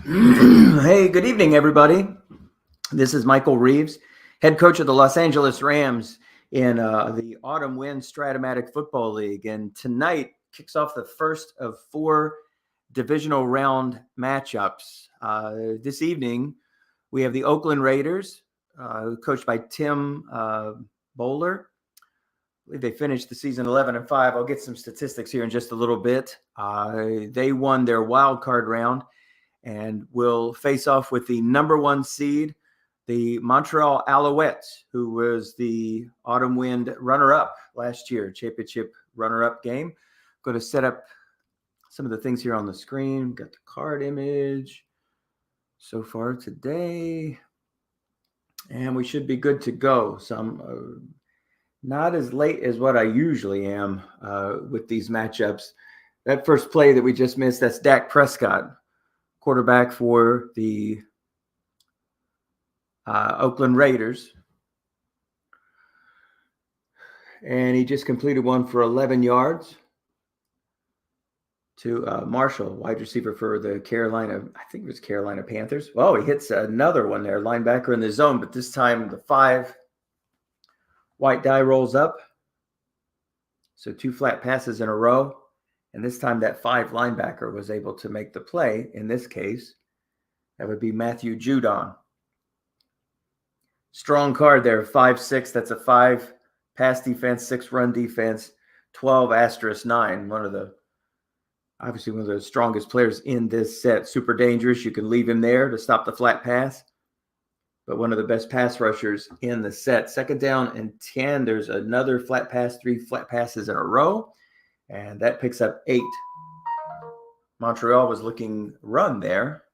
Hey, good evening, everybody. This is Michael Reeves, head coach of the Los Angeles Rams in the Autumn Wind Strat-o-matic Football League. And tonight kicks off the first of 4 divisional round matchups. This evening, we have the Oakland Raiders, coached by Tim Bowler. I believe they finished the season 11-5. I'll get some statistics here in just a little bit. They won their wild card round and will face off with the number 1 seed, the Montreal Alouettes, who was the Autumn Wind runner-up last year, championship runner-up game. Going to set up some of the things here on the screen. Got the card image so far today, and we should be good to go. So I'm not as late as what I usually am with these matchups. That first play that we just missed, that's Dak Prescott, quarterback for the Oakland Raiders. And he just completed one for 11 yards to Marshall, wide receiver for the Carolina Panthers. Well, he hits another one there, linebacker in the zone, but this time the 5 white die rolls up. So 2 flat passes in a row. And this time that 5 linebacker was able to make the play. In this case, that would be Matthew Judon. Strong card there, 5'6". That's a 5 pass defense, 6 run defense, 12*9. Obviously one of the strongest players in this set. Super dangerous. You can leave him there to stop the flat pass. But one of the best pass rushers in the set. 2nd down and 10. There's another flat pass, 3 flat passes in a row. And that picks up 8. Montreal was looking run there.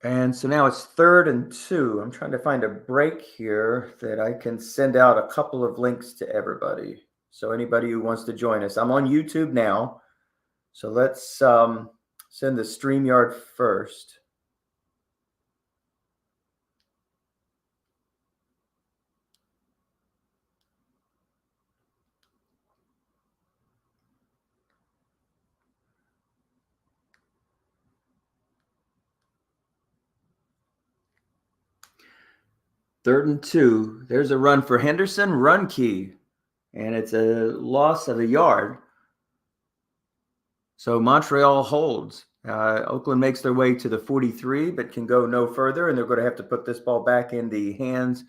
And so now it's 3rd and 2. I'm trying to find a break here that I can send out a couple of links to everybody. So anybody who wants to join us. I'm on YouTube now. So let's send the StreamYard first. Third and 2. There's a run for Henderson, run key. And it's a loss of a yard. So Montreal holds. Oakland makes their way to the 43, but can go no further. And they're going to have to put this ball back in the hands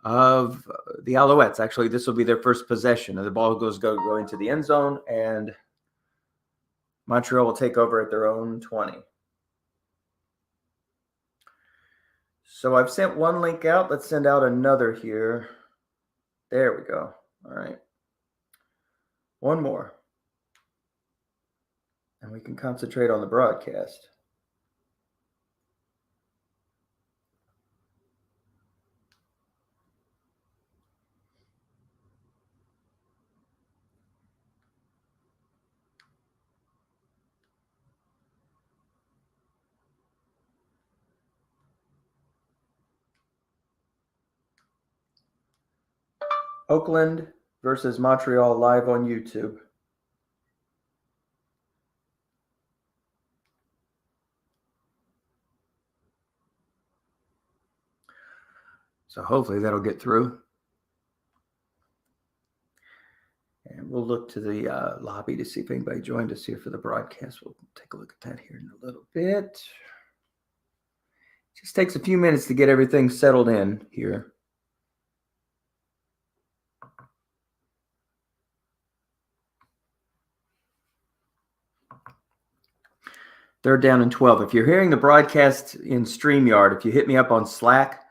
of the Alouettes. Actually, this will be their first possession. And the ball go into the end zone. And Montreal will take over at their own 20. So I've sent one link out. Let's send out another here. There we go. All right. One more. And we can concentrate on the broadcast. Oakland versus Montreal live on YouTube. So hopefully that'll get through. And we'll look to the lobby to see if anybody joined us here for the broadcast. We'll take a look at that here in a little bit. Just takes a few minutes to get everything settled in here. Third down and 12. If you're hearing the broadcast in StreamYard, if you hit me up on Slack,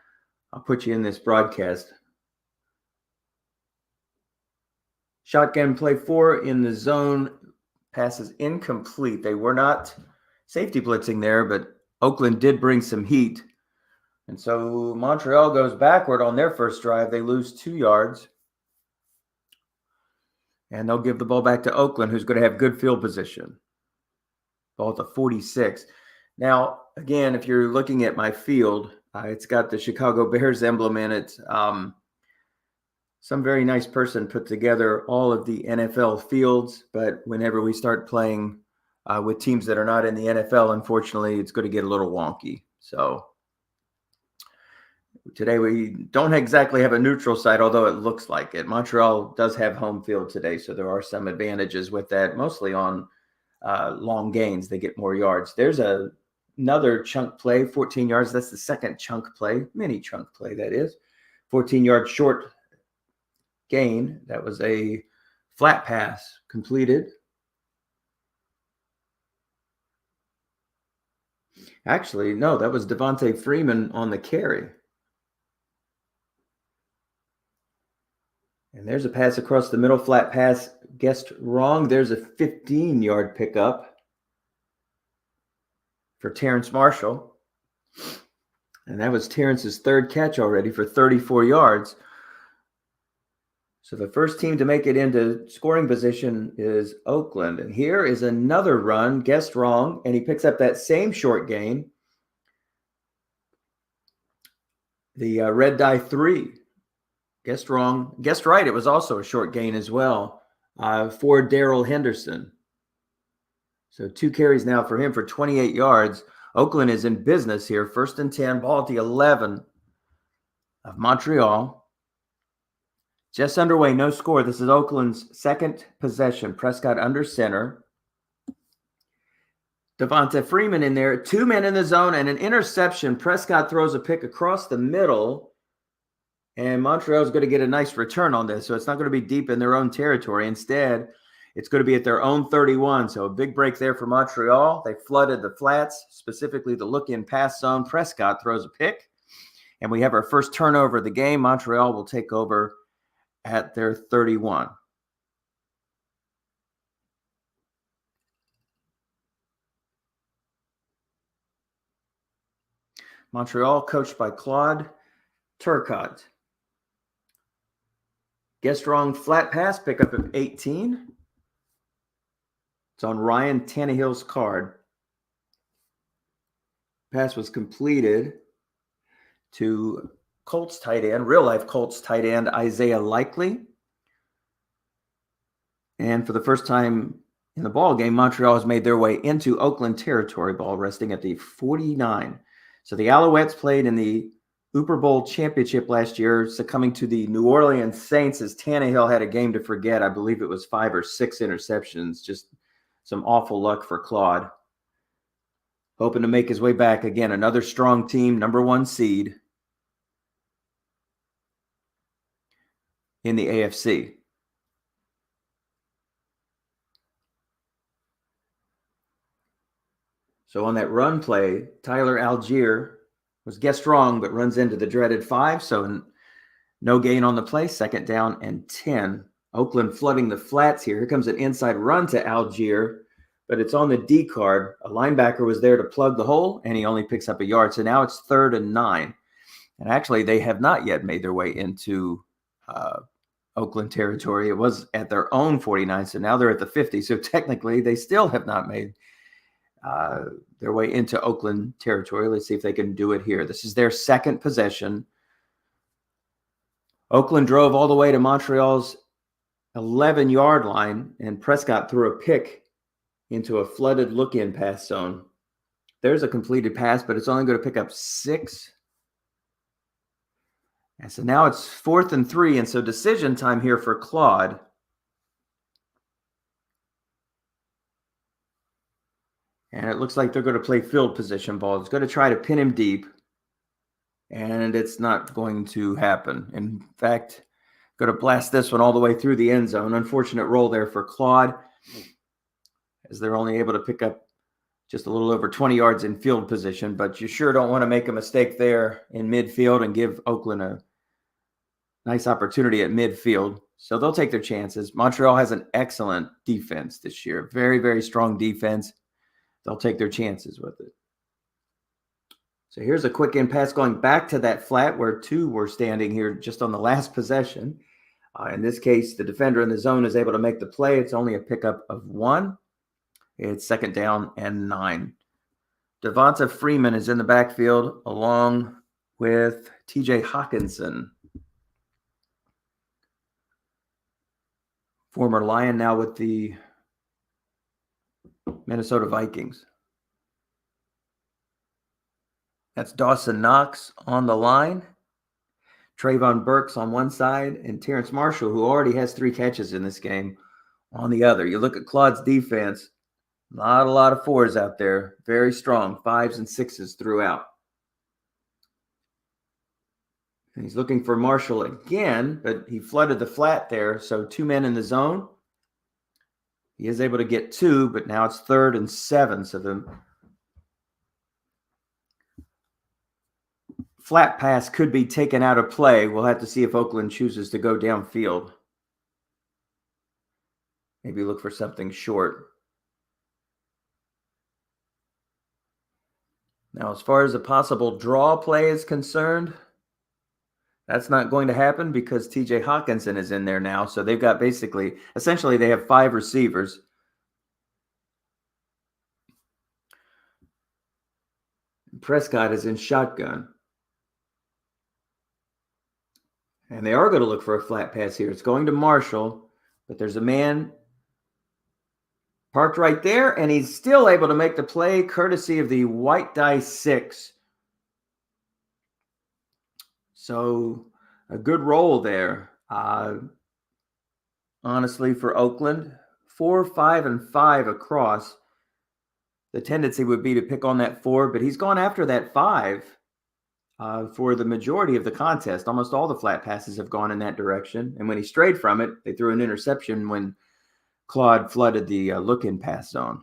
I'll put you in this broadcast. Shotgun play 4 in the zone. Passes incomplete. They were not safety blitzing there, but Oakland did bring some heat. And so Montreal goes backward on their first drive. They lose 2 yards. And they'll give the ball back to Oakland, who's going to have good field position. Ball at the 46. Now, again, if you're looking at my field, It's got the Chicago Bears emblem in it. Some very nice person put together all of the NFL fields, but whenever we start playing with teams that are not in the NFL, unfortunately, it's going to get a little wonky. So today we don't exactly have a neutral site, although it looks like it. Montreal does have home field today, so there are some advantages with that, mostly on long gains. They get more yards. There's another chunk play, 14 yards. That's the second chunk play, mini chunk play, that is. 14-yard short gain. That was a flat pass completed. Actually, no, that was Devontae Freeman on the carry. And there's a pass across the middle, flat pass, guessed wrong. There's a 15-yard pickup for Terrence Marshall. And that was Terrence's third catch already for 34 yards. So the first team to make it into scoring position is Oakland. And here is another run, guessed wrong, and he picks up that same short gain. The red die 3. Guessed wrong. Guessed right. It was also a short gain as well for Darrell Henderson. So 2 carries now for him for 28 yards. Oakland is in business here. 1st and 10, ball at the 11 of Montreal. Just underway, no score. This is Oakland's second possession. Prescott under center. Devonta Freeman in there. 2 men in the zone and an interception. Prescott throws a pick across the middle. And Montreal is going to get a nice return on this. So it's not going to be deep in their own territory. Instead, it's going to be at their own 31. So a big break there for Montreal. They flooded the flats, specifically the look-in pass zone. Prescott throws a pick. And we have our first turnover of the game. Montreal will take over at their 31. Montreal coached by Claude Turcotte. Guessed wrong flat pass, pickup of 18. It's on Ryan Tannehill's card. Pass was completed to Colts tight end, real-life Colts tight end, Isaiah Likely. And for the first time in the ball game, Montreal has made their way into Oakland territory, ball resting at the 49. So the Alouettes played in the Super Bowl championship last year, succumbing to the New Orleans Saints as Tannehill had a game to forget. I believe it was 5 or 6 interceptions. Just some awful luck for Claude. Hoping to make his way back again. Another strong team, number 1 seed in the AFC. So on that run play, Tyler Algier was guessed wrong, but runs into the dreaded 5. So no gain on the play, 2nd down and 10. Oakland flooding the flats here. Here comes an inside run to Algier, but it's on the D card. A linebacker was there to plug the hole, and he only picks up a yard. So now it's 3rd and 9. And actually, they have not yet made their way into Oakland territory. It was at their own 49, so now they're at the 50. So technically, they still have not made their way into Oakland territory. Let's see if they can do it here. This is their second possession. Oakland drove all the way to Montreal's 11-yard line, and Prescott threw a pick into a flooded look-in pass zone. There's a completed pass, but it's only going to pick up 6. And so now it's 4th and 3, and so decision time here for Claude. And it looks like they're going to play field position ball. It's going to try to pin him deep, and it's not going to happen. In fact, going to blast this one all the way through the end zone. Unfortunate roll there for Claude, as they're only able to pick up just a little over 20 yards in field position. But you sure don't want to make a mistake there in midfield and give Oakland a nice opportunity at midfield. So they'll take their chances. Montreal has an excellent defense this year. Very, very strong defense. They'll take their chances with it. So here's a quick in pass going back to that flat where 2 were standing here just on the last possession. In this case, the defender in the zone is able to make the play. It's only a pickup of 1. It's 2nd down and 9. Devonta Freeman is in the backfield along with TJ Hawkinson. Former Lion, now with the Minnesota Vikings. That's Dawson Knox on the line. Trayvon Burks on one side, and Terrence Marshall, who already has 3 catches in this game, on the other. You look at Claude's defense, not a lot of 4s out there. Very strong, 5s and 6s throughout. And he's looking for Marshall again, but he flooded the flat there, so 2 men in the zone. He is able to get 2, but now it's 3rd and 7, so the flat pass could be taken out of play. We'll have to see if Oakland chooses to go downfield. Maybe look for something short. Now, as far as a possible draw play is concerned, that's not going to happen because TJ Hawkinson is in there now. So they've got essentially they have 5 receivers. Prescott is in shotgun. And they are going to look for a flat pass here. It's going to Marshall, but there's a man parked right there, and he's still able to make the play courtesy of the white die 6. So a good roll there. Honestly, for Oakland, 4, 5, and 5 across. The tendency would be to pick on that 4, but he's gone after that 5 for the majority of the contest. Almost all the flat passes have gone in that direction. And when he strayed from it, they threw an interception when Claude flooded the look-in pass zone.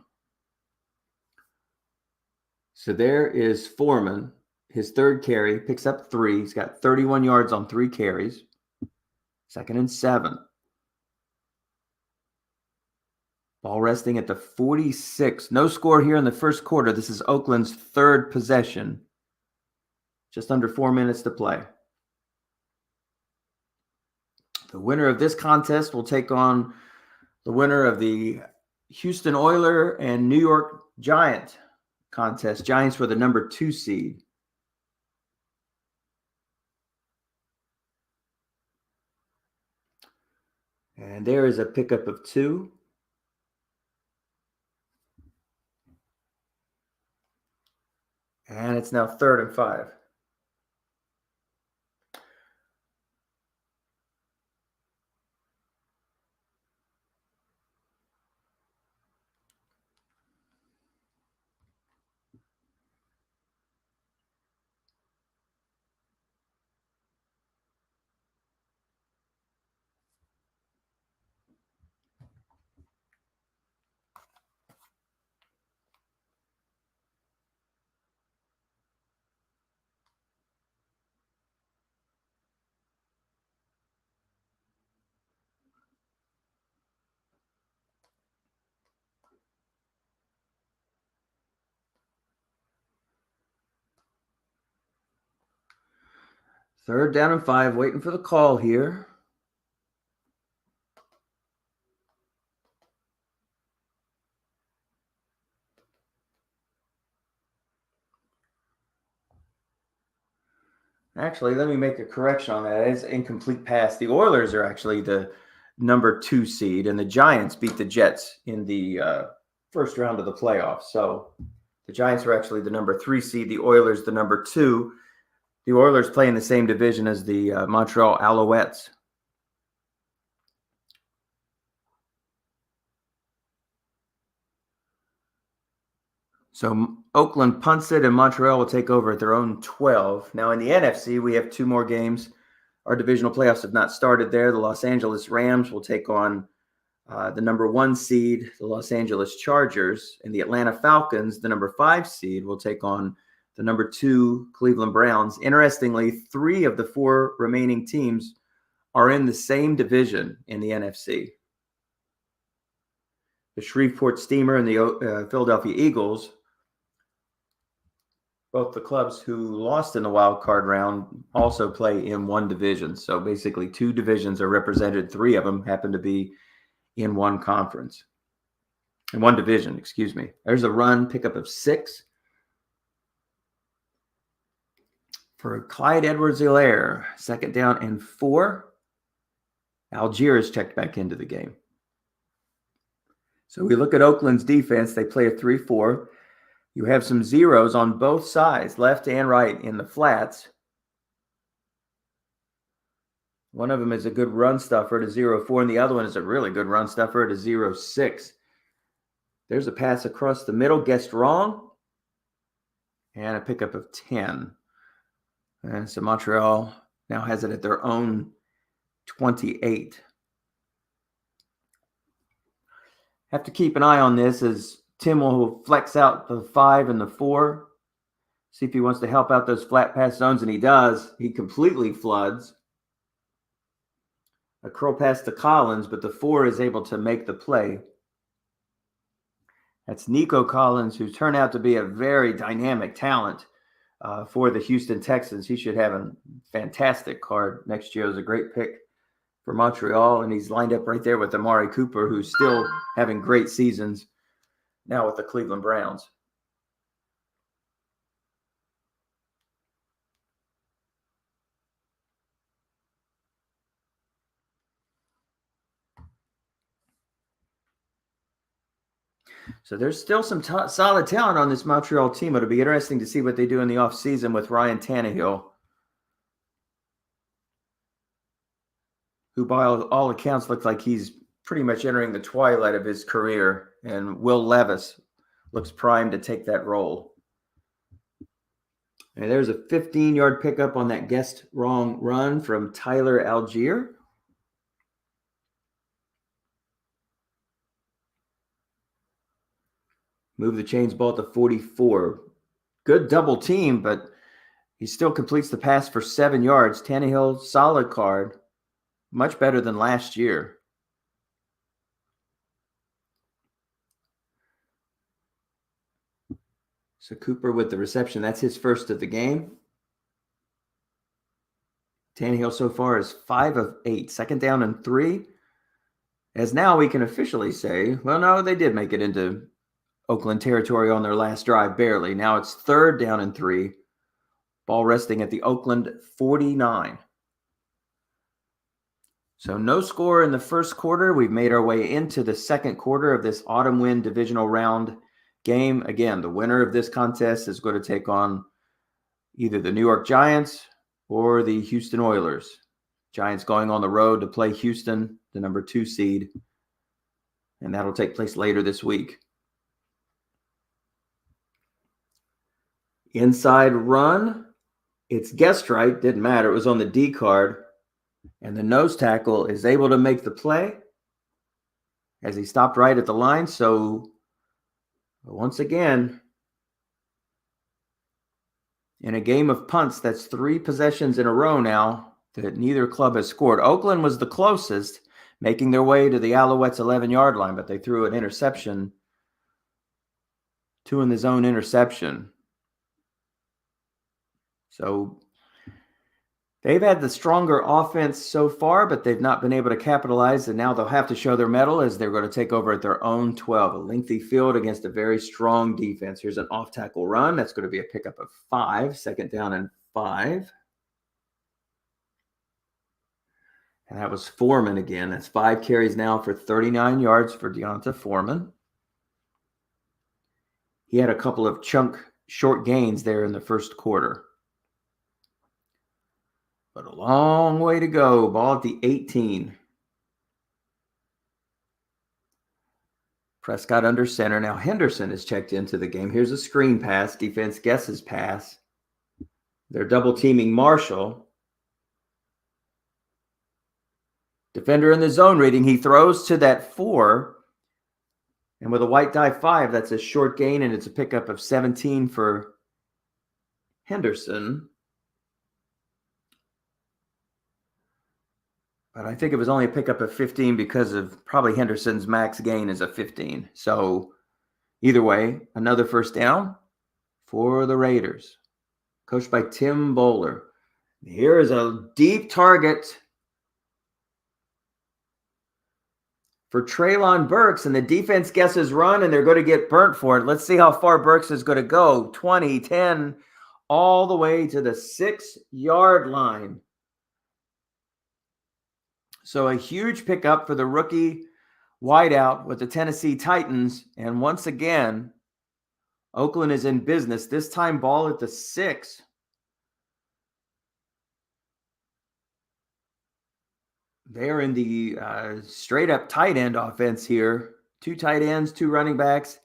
So there is Foreman. His 3rd carry, picks up 3. He's got 31 yards on 3 carries. 2nd and 7. Ball resting at the 46. No score here in the first quarter. This is Oakland's 3rd possession. Just under 4 minutes to play. The winner of this contest will take on the winner of the Houston Oiler and New York Giant contest. Giants were the number 2 seed. And there is a pickup of 2. And it's now 3rd and 5. Third down and 5, waiting for the call here. Actually, let me make a correction on that. It's an incomplete pass. The Oilers are actually the number 2 seed, and the Giants beat the Jets in the first round of the playoffs. So the Giants are actually the number 3 seed. The Oilers the number 2. The Oilers play in the same division as the Montreal Alouettes. So Oakland punts it, and Montreal will take over at their own 12. Now in the NFC, we have 2 more games. Our divisional playoffs have not started there. The Los Angeles Rams will take on the number 1 seed, the Los Angeles Chargers, and the Atlanta Falcons, the number 5 seed, will take on the number 2 Cleveland Browns. Interestingly, 3 of the 4 remaining teams are in the same division in the NFC. The Shreveport Steamer and the Philadelphia Eagles, both the clubs who lost in the wild card round, also play in one division. So basically 2 divisions are represented. 3 of them happen to be in one conference. In one division, excuse me. There's a run, pickup of 6 for Clyde Edwards-Helaire. 2nd down and 4. Algier is checked back into the game. So we look at Oakland's defense. They play a 3-4. You have some zeros on both sides, left and right, in the flats. One of them is a good run stuffer to 0-4, and the other one is a really good run stuffer to 0-6. There's a pass across the middle, guessed wrong, and a pickup of 10. And so Montreal now has it at their own 28. Have to keep an eye on this as Tim will flex out the 5 and the 4. See if he wants to help out those flat pass zones, and he does. He completely floods. A curl pass to Collins, but the 4 is able to make the play. That's Nico Collins, who turned out to be a very dynamic talent for the Houston Texans. He should have a fantastic card next year. It was a great pick for Montreal, and he's lined up right there with Amari Cooper, who's still having great seasons now with the Cleveland Browns. So there's still some solid talent on this Montreal team. It'll be interesting to see what they do in the offseason with Ryan Tannehill, who by all accounts looks like he's pretty much entering the twilight of his career, and Will Levis looks primed to take that role. And there's a 15-yard pickup on that guessed wrong run from Tyler Algier. Move the chains ball to 44. Good double team, but he still completes the pass for 7 yards. Tannehill, solid card. Much better than last year. So Cooper with the reception. That's his first of the game. Tannehill so far is 5 of 8. 2nd down and 3. As now we can officially say, well, no, they did make it into Oakland territory on their last drive, barely. Now it's 3rd down and 3. Ball resting at the Oakland 49. So no score in the first quarter. We've made our way into the second quarter of this Autumn Wind Divisional Round game. Again, the winner of this contest is going to take on either the New York Giants or the Houston Oilers. Giants going on the road to play Houston, the number 2 seed. And that'll take place later this week. Inside run. It's guessed right. Didn't matter. It was on the D card. And the nose tackle is able to make the play as he stopped right at the line. So once again, in a game of punts, that's 3 possessions in a row now that neither club has scored. Oakland was the closest, making their way to the Alouettes' 11-yard line, but they threw an interception, 2 in the zone interception. So they've had the stronger offense so far, but they've not been able to capitalize, and now they'll have to show their mettle as they're going to take over at their own 12. A lengthy field against a very strong defense. Here's an off-tackle run. That's going to be a pickup of 5. 2nd down and 5. And that was Foreman again. That's 5 carries now for 39 yards for Deonta Foreman. He had a couple of chunk short gains there in the first quarter. But a long way to go. Ball at the 18. Prescott under center. Now Henderson is checked into the game. Here's a screen pass. Defense guesses pass. They're double teaming Marshall. Defender in the zone reading. He throws to that 4. And with a white die 5, that's a short gain, and it's a pickup of 17 for Henderson. But I think it was only a pickup of 15 because of probably Henderson's max gain is a 15. So either way, another first down for the Raiders. Coached by Tim Bowler. Here is a deep target for Treylon Burks, and the defense guesses run, and they're going to get burnt for it. Let's see how far Burks is going to go. 20, 10, all the way to the 6-yard line. So a huge pickup for the rookie wideout with the Tennessee Titans. And once again, Oakland is in business. This time ball at the 6. They're in the straight up tight end offense here. 2 tight ends, 2 running backs,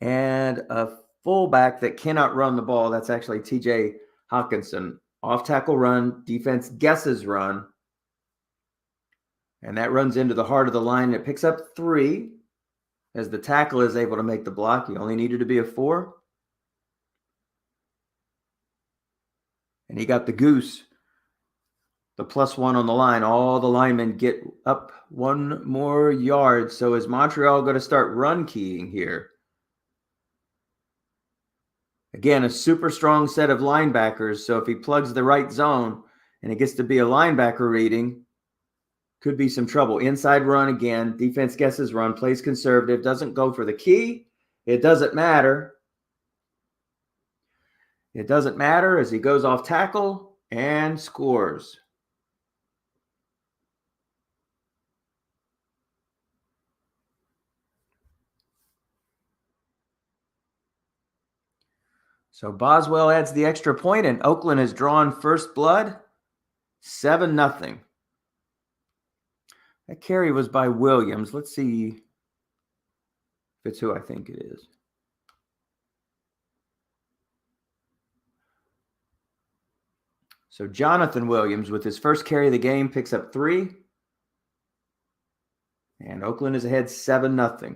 and a fullback that cannot run the ball. That's actually TJ Hawkinson. Off tackle run, defense guesses run. And that runs into the heart of the line. It picks up 3 as the tackle is able to make the block. He only needed to be a 4. And he got the goose, the +1 on the line. All the linemen get up 1 more yard. So is Montreal going to start run keying here? Again, a super strong set of linebackers. So if he plugs the right zone and it gets to be a linebacker reading, could be some trouble. Inside run again. Defense guesses run. Plays conservative. Doesn't go for the key. It doesn't matter. It doesn't matter as he goes off tackle and scores. So Boswell adds the extra point, and Oakland has drawn first blood, 7-0. That carry was by Williams. Let's see if it's who I think it is. So Jonathan Williams, with his first carry of the game, picks up 3. And Oakland is ahead 7-0.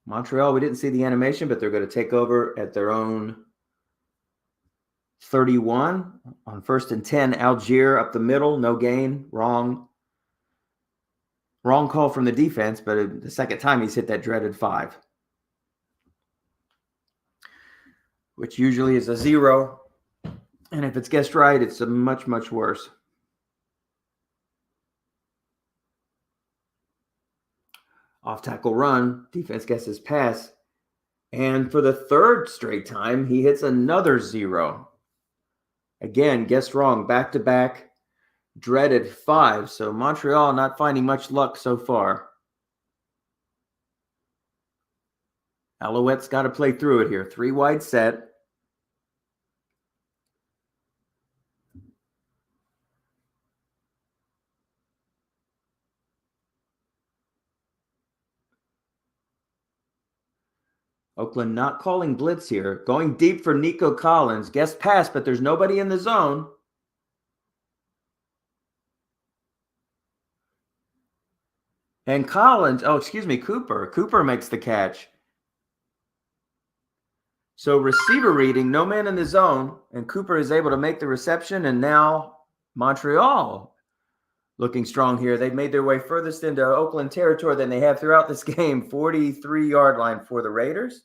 Montreal, we didn't see the animation, but they're going to take over at their own 31 on 1st and 10. Algier up the middle, no gain, wrong call from the defense, but the second time he's hit that dreaded 5, which usually is a 0. And if it's guessed right, it's a much, much worse. Off tackle run, defense guesses pass. And for the 3rd straight time, he hits another 0. Again, guessed wrong, back-to-back, dreaded 5. So Montreal not finding much luck so far. Alouettes got to play through it here. 3 wide set. Oakland not calling blitz here. Going deep for Nico Collins. Guess pass, but there's nobody in the zone. And Cooper. Cooper makes the catch. So receiver reading, no man in the zone, and Cooper is able to make the reception, and now Montreal looking strong here. They've made their way furthest into Oakland territory than they have throughout this game. 43-yard line for the Raiders.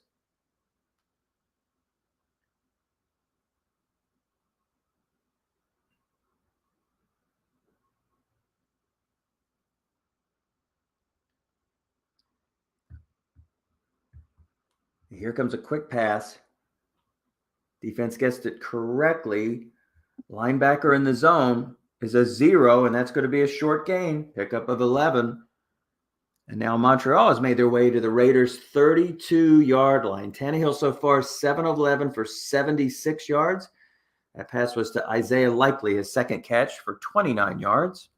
Here comes a quick pass. Defense guessed it correctly. Linebacker in the zone is a 0, and that's going to be a short gain. Pickup of 11. And now Montreal has made their way to the Raiders' 32-yard line. Tannehill so far 7 of 11 for 76 yards. That pass was to Isaiah Likely, his second catch for 29 yards.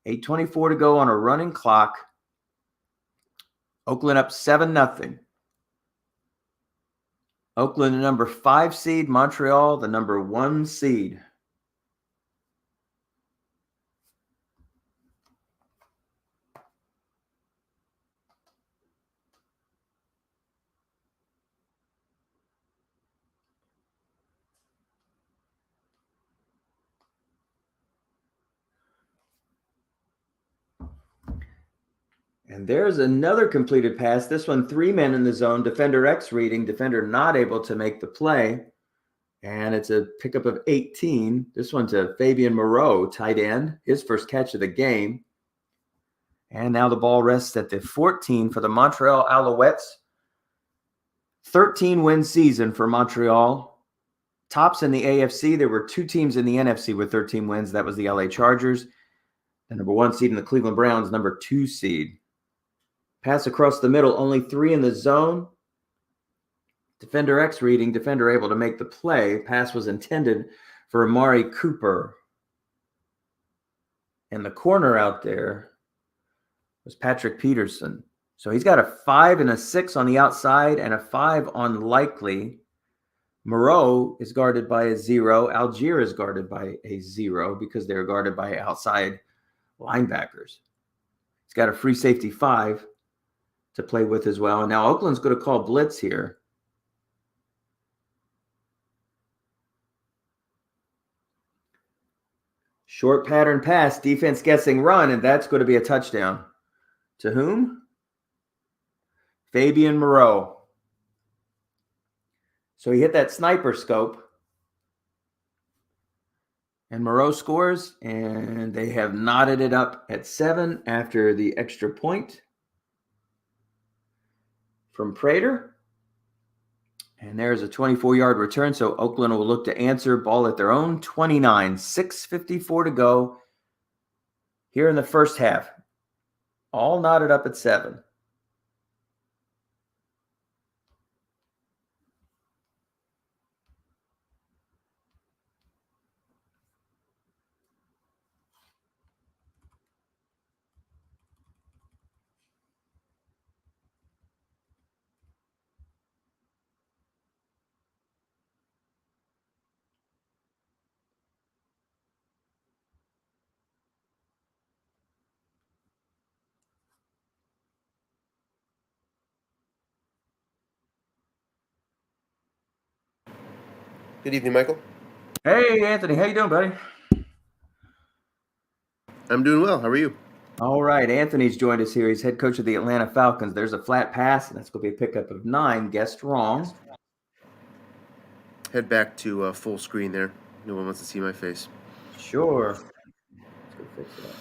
8:24 to go on a running clock. Oakland up 7-0. Oakland, the number 5 seed. Montreal, the number 1 seed. And there's another completed pass. This one, 3 men in the zone. Defender X reading. Defender not able to make the play. And it's a pickup of 18. This one to Fabian Moreau, tight end. His first catch of the game. And now the ball rests at the 14 for the Montreal Alouettes. 13-win season for Montreal. Tops in the AFC. There were 2 teams in the NFC with 13 wins. That was the LA Chargers. The number 1 seed in the Cleveland Browns, number 2 seed. Pass across the middle, only 3 in the zone. Defender X reading, defender able to make the play. Pass was intended for Amari Cooper. And the corner out there was Patrick Peterson. So he's got a 5 and a 6 on the outside and a 5 on likely. Moreau is guarded by a 0. Algier is guarded by a 0 because they're guarded by outside linebackers. He's got a free safety 5 to play with as well. And now Oakland's going to call blitz here. Short pattern pass, defense guessing run, and that's going to be a touchdown. To whom? Fabian Moreau. So he hit that sniper scope. And Moreau scores, and they have knotted it up at 7 after the extra point from Prater. And there's a 24-yard return, so Oakland will look to answer. Ball at their own 29, 6:54 to go here in the first half. All knotted up at 7. Good evening, Michael. Hey, Anthony. How you doing, buddy? I'm doing well. How are you? All right. Anthony's joined us here. He's head coach of the Atlanta Falcons. There's a flat pass, and that's going to be a pickup of 9. Guessed wrong. Head back to full screen there. No one wants to see my face. Sure. Let's go fix that.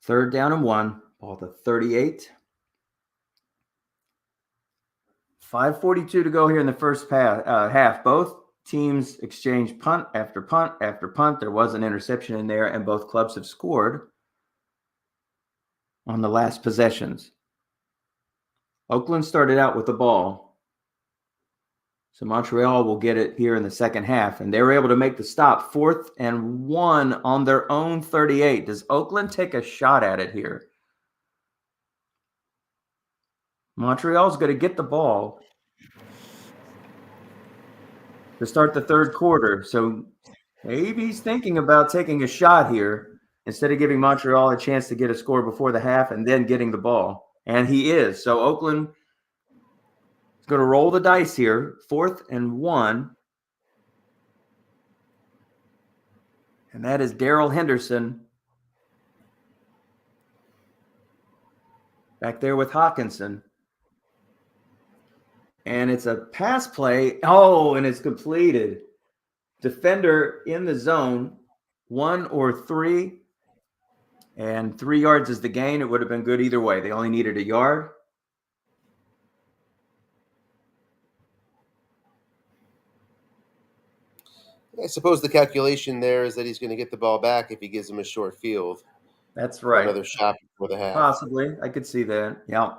Third down and 1. Ball to 38. 5:42 to go here in the first half. Both teams exchanged punt after punt after punt. There was an interception in there, and both clubs have scored on the last possessions. Oakland started out with the ball. So Montreal will get it here in the second half, and they were able to make the stop. 4th and 1 on their own 38. Does Oakland take a shot at it here? Montreal's going to get the ball to start the third quarter. So maybe he's thinking about taking a shot here instead of giving Montreal a chance to get a score before the half and then getting the ball. And he is. So Oakland is going to roll the dice here. 4th and 1. And that is Daryl Henderson back there with Hawkinson. And it's a pass play. Oh, and it's completed. Defender in the zone, 1 or 3. And 3 yards is the gain. It would have been good either way. They only needed a yard. I suppose the calculation there is that he's going to get the ball back if he gives him a short field. That's right. Another shot before the half. Possibly. I could see that. Yeah.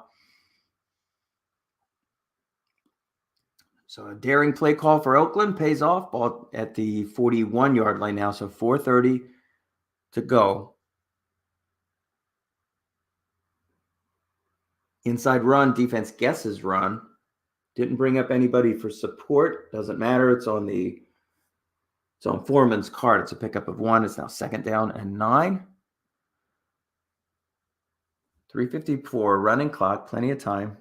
So a daring play call for Oakland pays off. Ball at the 41-yard line now. So 4:30 to go. Inside run, defense guesses run. Didn't bring up anybody for support. Doesn't matter. It's on Foreman's card. It's a pickup of 1. It's now 2nd down and 9. 3:54 running clock. Plenty of time.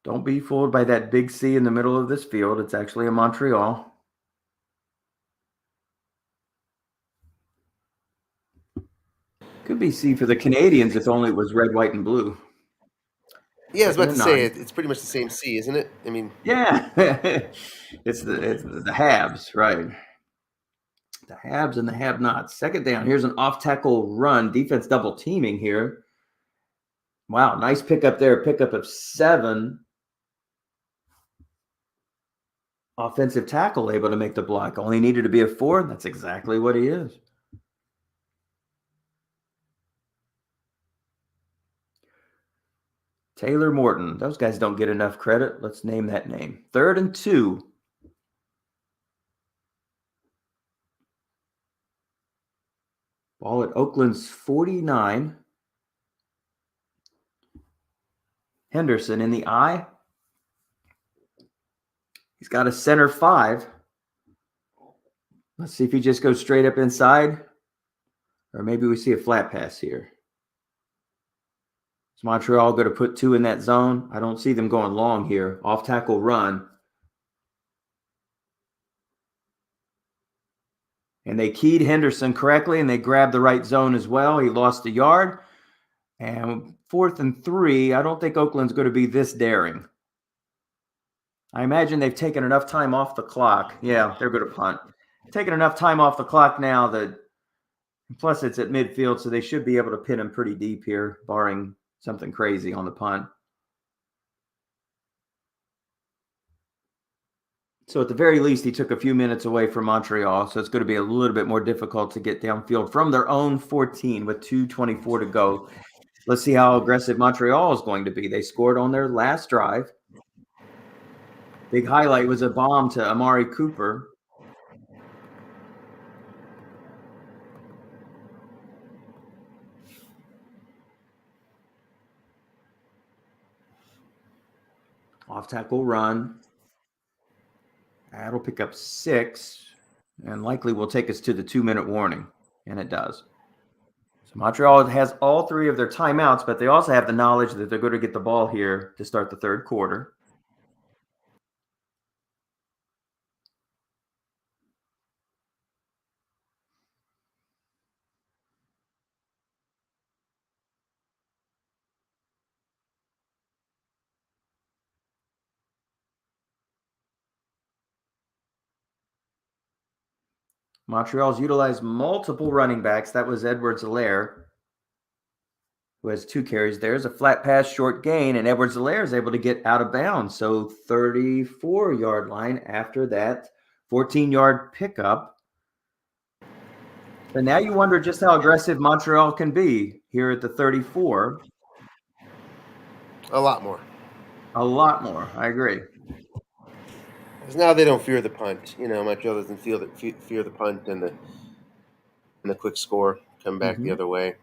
Don't be fooled by that big C in the middle of this field. It's actually a Montreal. Could be C for the Canadians if only it was red, white, and blue. Yeah, I was Second about to and say 9. it's pretty much the same C, isn't it? I mean, Yeah. it's the haves, right? The haves and the have-nots. Second down. Here's an off-tackle run. Defense double teaming here. Wow, nice pickup there. Pickup of 7. Offensive tackle able to make the block. Only needed to be a 4. That's exactly what he is. Taylor Morton. Those guys don't get enough credit. Let's name that name. 3rd and 2. Ball at Oakland's 49. Henderson in the eye. He's got a center 5. Let's see if he just goes straight up inside. Or maybe we see a flat pass here. Is Montreal going to put 2 in that zone? I don't see them going long here. Off tackle run. And they keyed Henderson correctly, and they grabbed the right zone as well. He lost a yard. And 4th and 3, I don't think Oakland's going to be this daring. I imagine they've taken enough time off the clock. Yeah, they're going to punt. Taking enough time off the clock now that, plus it's at midfield, so they should be able to pin him pretty deep here, barring something crazy on the punt. So at the very least, he took a few minutes away from Montreal, so it's going to be a little bit more difficult to get downfield from their own 14 with 2:24 to go. Let's see how aggressive Montreal is going to be. They scored on their last drive. Big highlight was a bomb to Amari Cooper. Off tackle run. That'll pick up 6 and likely will take us to the 2-minute warning. And it does. So Montreal has all 3 of their timeouts, but they also have the knowledge that they're going to get the ball here to start the 3rd quarter. Montreal's utilized multiple running backs. That was Edwards-Helaire, who has 2 carries. There's a flat pass, short gain, and Edwards-Helaire is able to get out of bounds. So 34-yard line after that 14-yard pickup. But now you wonder just how aggressive Montreal can be here at the 34. a lot more. A lot more. I agree. Because now they don't fear the punt. Montreal doesn't fear the punt and the quick score come back the other way.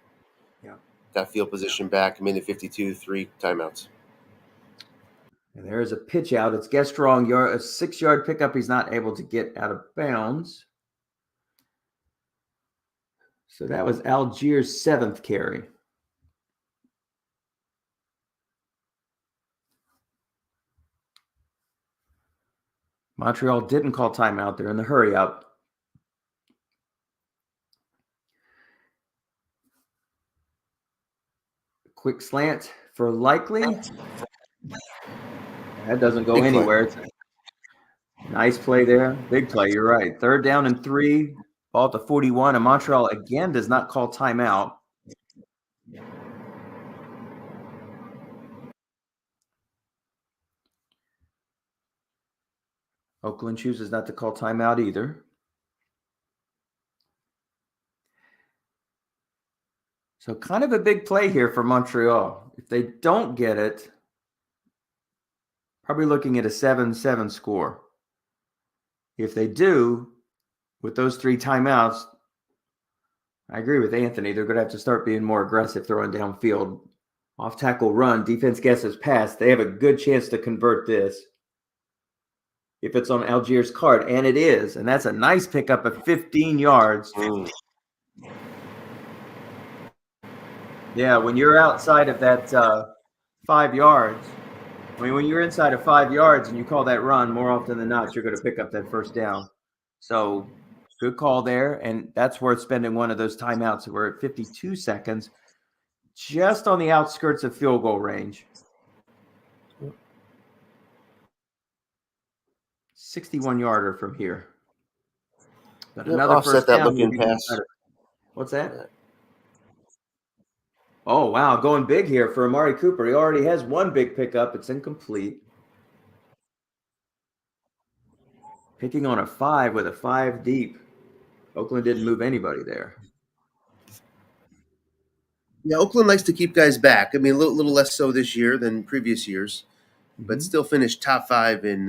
Yeah. Got field position back. Minute 52, 3 timeouts. And there's a pitch out. It's guessed wrong. A 6-yard pickup. He's not able to get out of bounds. So that was Algiers' 7th carry. Montreal didn't call timeout. They're in the hurry up. Quick slant for Likely. That doesn't go anywhere. It's a nice play there. Big play. You're right. 3rd down and 3. Ball at the 41. And Montreal again does not call timeout. Oakland chooses not to call timeout either. So kind of a big play here for Montreal. If they don't get it, probably looking at a 7-7 score. If they do, with those 3 timeouts, I agree with Anthony. They're going to have to start being more aggressive throwing downfield. Off tackle run, defense guesses pass. They have a good chance to convert this if it's on Algiers' card, and it is. And that's a nice pickup of 15 yards. Yeah, when you're outside of that 5 yards, when you're inside of 5 yards and you call that run, more often than not, you're going to pick up that first down. So good call there, and that's worth spending one of those timeouts. We're at 52 seconds, just on the outskirts of field goal range. 61-yarder from here. But Yep, another offset first that down. look Would in be pass. better. What's that? Yeah. Oh, wow. Going big here for Amari Cooper. He already has one big pickup. It's incomplete. Picking on a 5 with a 5 deep. Oakland didn't move anybody there. Yeah, Oakland likes to keep guys back. I mean, a little less so this year than previous years, but still finished top 5 in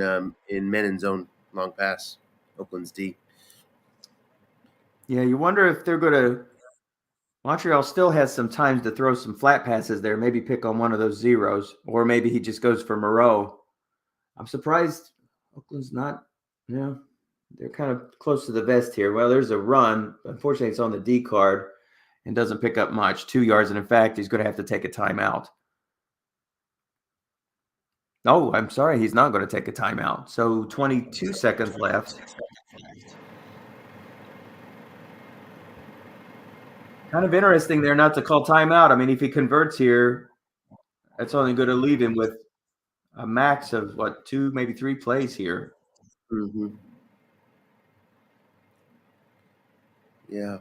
men in zone long pass. Oakland's D. Yeah, you wonder if they're going to – Montreal still has some time to throw some flat passes there, maybe pick on one of those zeros, or maybe he just goes for Moreau. I'm surprised Oakland's not – they're kind of close to the vest here. Well, there's a run. Unfortunately, it's on the D card and doesn't pick up much, 2 yards. And, in fact, he's going to have to take a timeout. Oh, I'm sorry. He's not going to take a timeout. So 22 seconds left. Kind of interesting there not to call timeout. I mean, if he converts here, that's only going to leave him with a max of, 2, maybe 3 plays here. Mm-hmm. Yeah.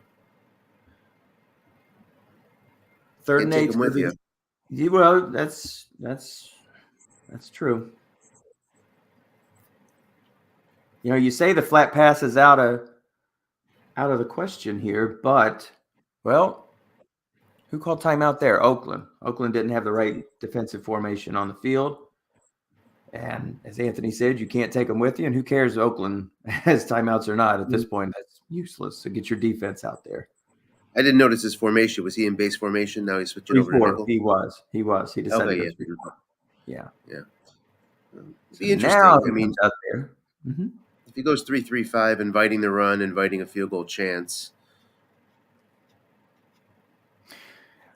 Third and 8 with you. Well, that's true. You say the flat pass is out of the question here, but who called timeout there? Oakland. Oakland didn't have the right defensive formation on the field. And as Anthony said, you can't take them with you. And who cares if Oakland has timeouts or not at this point? That's useless. So get your defense out there. I didn't notice his formation. Was he in base formation? Now he's switching over to nickel? He was. He decided to go 3-4. Yeah. It'd be interesting. I mean, out there. Mm-hmm. If he goes 3-3-5, inviting the run, inviting a field goal chance,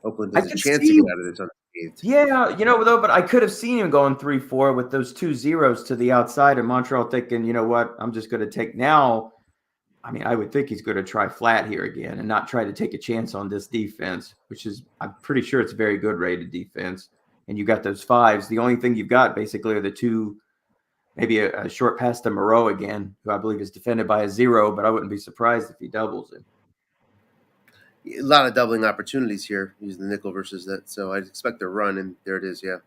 Oakland has a chance to get out of this unscathed. Yeah, though, but I could have seen him going 3-4 with those 2 zeros to the outside, and Montreal thinking, you know what, I'm just going to take now. I mean, I would think he's going to try flat here again and not try to take a chance on this defense, which is, I'm pretty sure it's a very good rated defense. And you got those 5s. The only thing you've got basically are the 2, maybe a short pass to Moreau again, who I believe is defended by a 0, but I wouldn't be surprised if he doubles it. A lot of doubling opportunities here using the nickel versus that. So I'd expect a run, and there it is, yeah.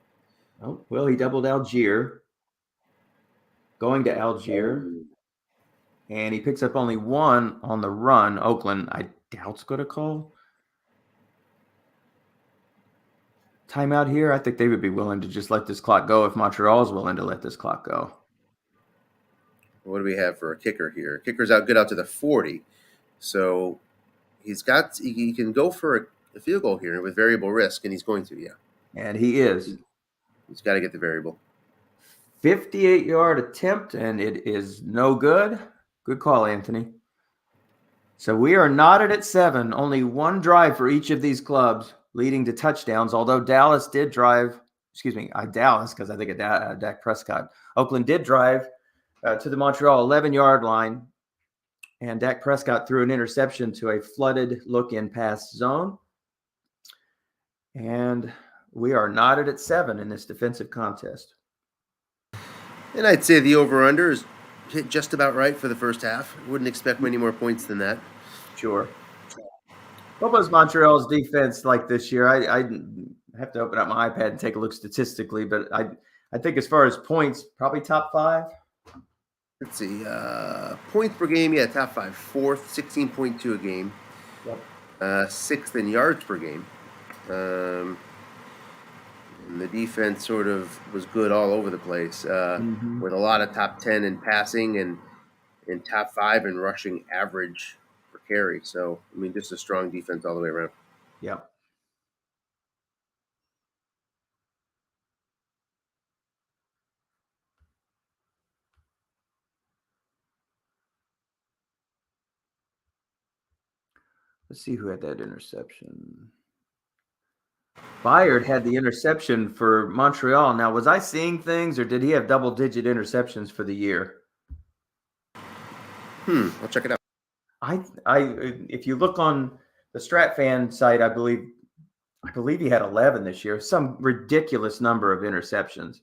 Oh, well, he doubled Algier. Going to Algier. And he picks up only 1 on the run. Oakland, I doubt's going to call timeout here. I think they would be willing to just let this clock go if Montreal is willing to let this clock go. What do we have for a kicker here? Kicker's out good out to the 40. So he can go for a field goal here with variable risk, and he's going to, yeah. And he is. He's got to get the variable. 58-yard attempt, and it is no good. Good call, Anthony. So we are knotted at 7. Only 1 drive for each of these clubs leading to touchdowns, although Dallas did drive – Dallas, because I think of Dak Prescott. Oakland did drive to the Montreal 11-yard line, and Dak Prescott threw an interception to a flooded look-in pass zone. And we are knotted at 7 in this defensive contest. And I'd say the over-under is hit just about right for the first half. Wouldn't expect many more points than that. Sure. What was Montreal's defense like this year? I have to open up my iPad and take a look statistically, but I think as far as points, probably top 5. Let's see. Points per game, yeah, top 5. 4th, 16.2 a game. Yep. 6th in yards per game. And the defense sort of was good all over the place, with a lot of top 10 in passing and top 5 in rushing average per carry. So, I mean, just a strong defense all the way around. Yep. Let's see who had that interception. Byard had the interception for Montreal. Now, was I seeing things, or did he have double-digit interceptions for the year? I'll check it out. If you look on the Strat fan site, I believe he had 11 this year. Some ridiculous number of interceptions.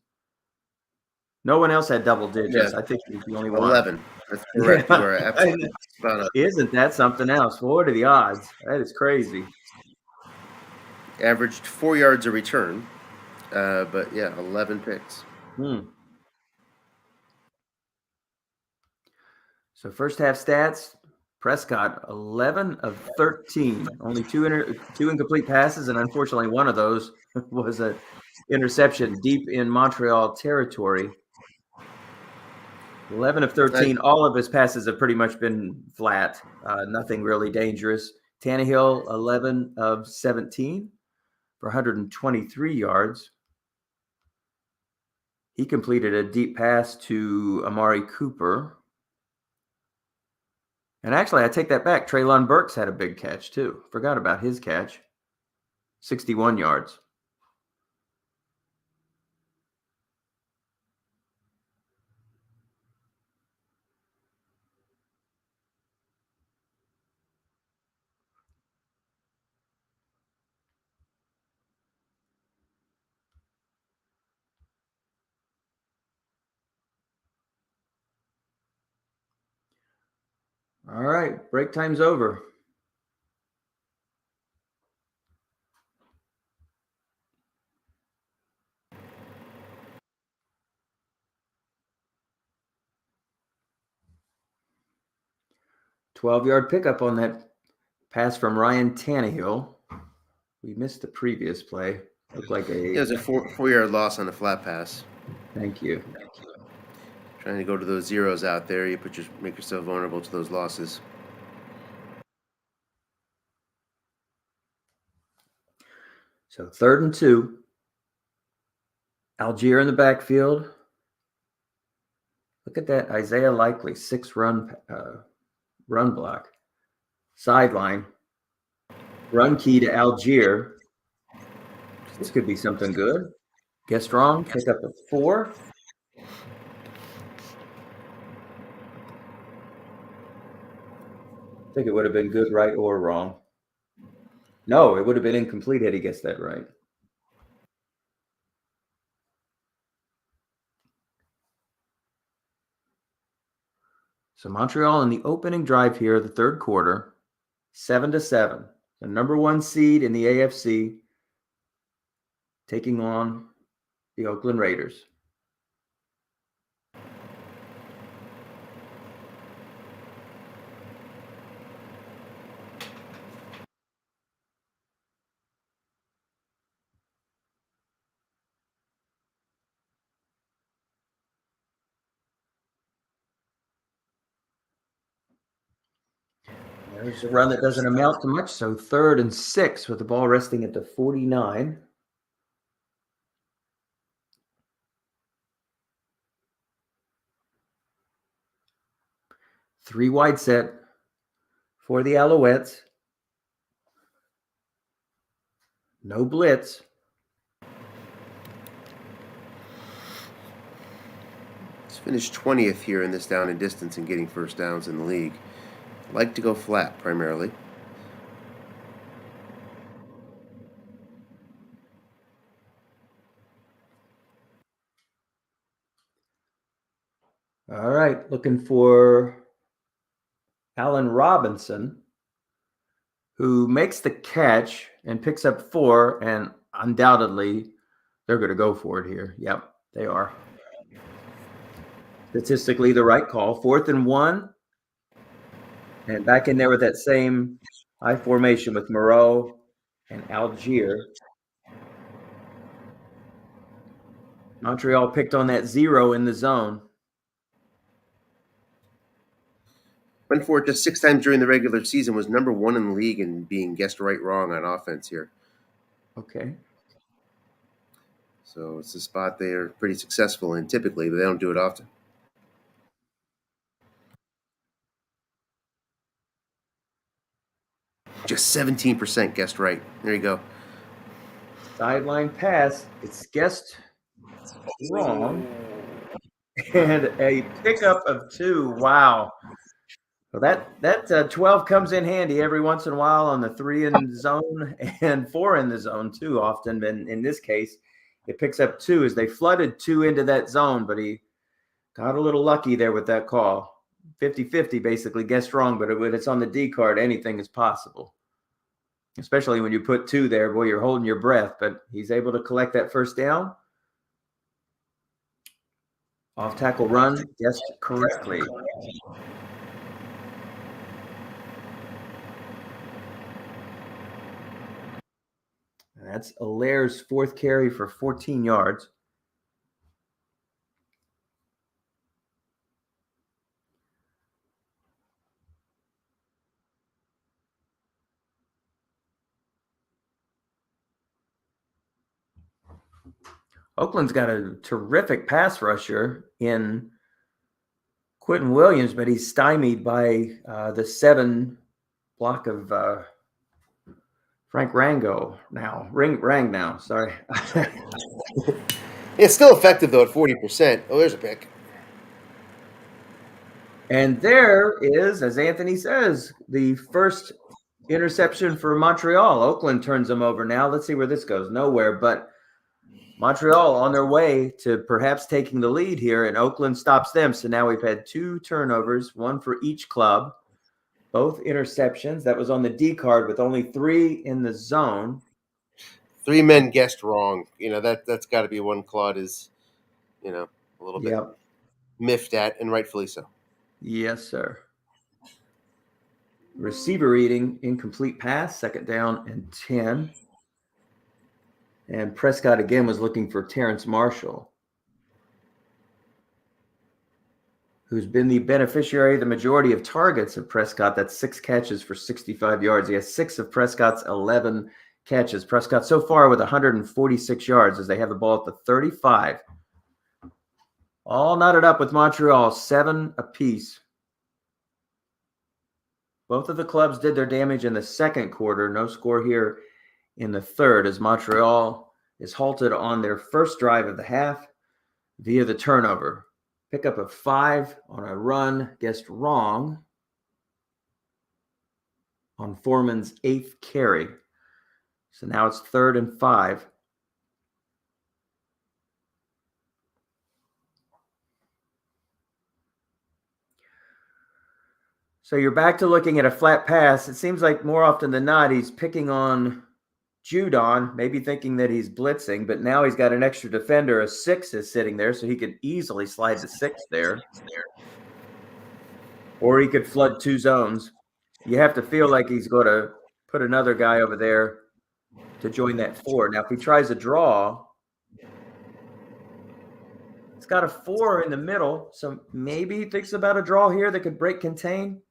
No one else had double digits. Yeah. I think he's the only one. 11. That's correct. Yeah. You are absolutely spot on. Isn't that something else? What are the odds? That is crazy. Averaged 4 yards a return, but yeah, 11 picks. So first half stats: Prescott 11 of 13, only two incomplete passes, and unfortunately one of those was an interception deep in Montreal territory. 11 of 13. All of his passes have pretty much been flat. Nothing really dangerous. Tannehill 11 of 17 for 123 yards. He completed a deep pass to Amari Cooper. And actually, I take that back. Treylon Burks had a big catch, too. Forgot about his catch. 61 yards. All right, break time's over. "12-yard pickup on that pass from Ryan Tannehill. We missed the previous play. Looked like It was a 4-yard loss on a flat pass. Thank you. Trying to go to those zeros out there, you make yourself vulnerable to those losses. So 3rd and 2. Algier in the backfield. Look at that Isaiah Likely 6-run run block. Sideline. Run key to Algier. This could be something good. Guessed wrong. Pick up a 4. I think it would have been good, right, or wrong. No, it would have been incomplete had he guessed that right. So Montreal in the opening drive here, the third quarter, 7-7. The number 1 seed in the AFC taking on the Oakland Raiders. There's a run that doesn't amount to much, so 3rd and 6 with the ball resting at the 49. Three wide set for the Alouettes. No blitz. He's finished 20th here in this down and distance and getting first downs in the league. Like to go flat primarily. All right, looking for Allen Robinson, who makes the catch and picks up 4, and undoubtedly they're going to go for it here. Yep, they are. Statistically, the right call. 4th and 1. And back in there with that same high formation with Moreau and Algier. Montreal picked on that 0 in the zone. Went for it just 6 times during the regular season, was number 1 in the league in being guessed right wrong on offense here. Okay. So it's a spot they are pretty successful in typically, but they don't do it often. Just 17% guessed right. There you go. Sideline pass. It's guessed wrong. And a pickup of 2. Wow. Well, that 12 comes in handy every once in a while on the 3 in the zone and 4 in the zone too often. But in this case, it picks up 2 as they flooded 2 into that zone, but he Got a little lucky there with that call. 50-50 basically, guessed wrong, but when it's on the D card, anything is possible. Especially when you put 2 there, boy, you're holding your breath, but he's able to collect that first down. Off tackle run, guessed correctly. And that's Allaire's 4th carry for 14 yards. Oakland's got a terrific pass rusher in Quentin Williams, but he's stymied by the 7 block of Frank Rango now. Rang now, sorry. It's still effective, though, at 40%. Oh, there's a pick. And there is, as Anthony says, the first interception for Montreal. Oakland turns them over now. Let's see where this goes. Nowhere, but Montreal on their way to perhaps taking the lead here, and Oakland stops them. So now we've had 2 turnovers, 1 for each club, both interceptions. That was on the D card with only 3 in the zone. 3 men guessed wrong. That's got to be one Claude is, a little bit miffed at, and rightfully so. Yes, sir. Receiver reading, incomplete pass, 2nd down and 10. And Prescott again was looking for Terrence Marshall, who's been the beneficiary of the majority of targets of Prescott. That's 6 catches for 65 yards. He has 6 of Prescott's 11 catches. Prescott so far with 146 yards as they have the ball at the 35. All knotted up with Montreal, 7 apiece. Both of the clubs did their damage in the second quarter. No score here in the third as Montreal is halted on their first drive of the half via the turnover. Pickup of 5 on a run, guessed wrong on Foreman's 8th carry. So now it's 3rd and 5. So you're back to looking at a flat pass. It seems like more often than not, he's picking on Judon, maybe thinking that he's blitzing, but now he's got an extra defender. A 6 is sitting there, so he could easily slide to 6 there. Or he could flood 2 zones. You have to feel like he's going to put another guy over there to join that 4. Now, if he tries a draw, it's got a 4 in the middle, so maybe he thinks about a draw here that could break contain.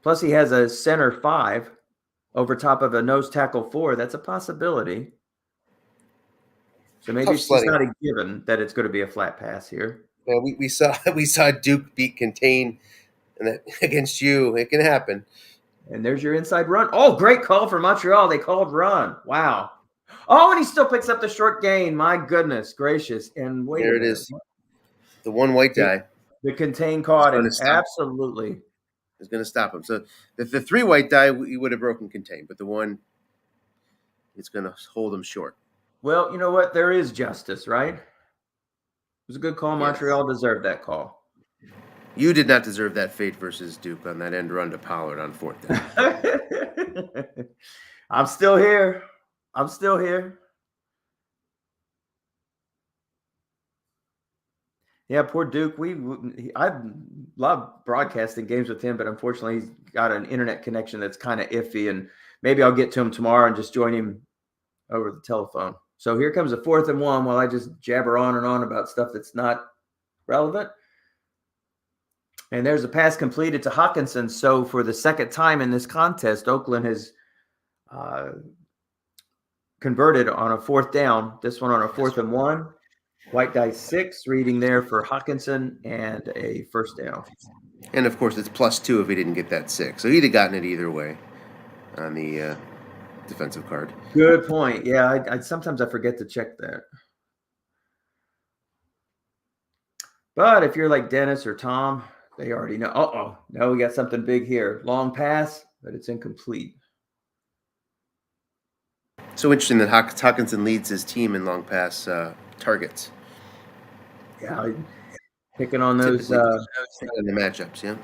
Plus, he has a center 5 over top of a nose tackle 4. That's a possibility. So maybe it's just not a given that it's going to be a flat pass here. Yeah, we saw Duke beat contain, and that against you, it can happen. And there's your inside run. Oh, great call for Montreal. They called run. Wow. Oh, and he still picks up the short gain. My goodness gracious. And wait there it is. The one white guy. The contain caught him. Absolutely. Is going to stop him. So if the 3 white die, he would have broken contain, but the one, it's going to hold him short. Well, you know what? There is justice, right? It was a good call. Yes. Montreal deserved that call. You did not deserve that fate versus Duke on that end run to Pollard on 4th down. I'm still here. I'm still here. Yeah, poor Duke. I love broadcasting games with him, but unfortunately he's got an internet connection that's kind of iffy, and maybe I'll get to him tomorrow and just join him over the telephone. So here comes a 4th and 1 while I just jabber on and on about stuff that's not relevant. And there's a pass completed to Hawkinson. So for the second time in this contest, Oakland has converted on a 4th down. This one on a 4th and 1. White die 6 reading there for Hawkinson and a first down. And of course, it's +2 if he didn't get that 6. So he'd have gotten it either way on the defensive card. Good point. Yeah, I sometimes I forget to check that. But if you're like Dennis or Tom, they already know. No, we got something big here. Long pass, but it's incomplete. So interesting that Hawkinson leads his team in long pass targets. Yeah, picking on those. Typically, in the matchups, yeah.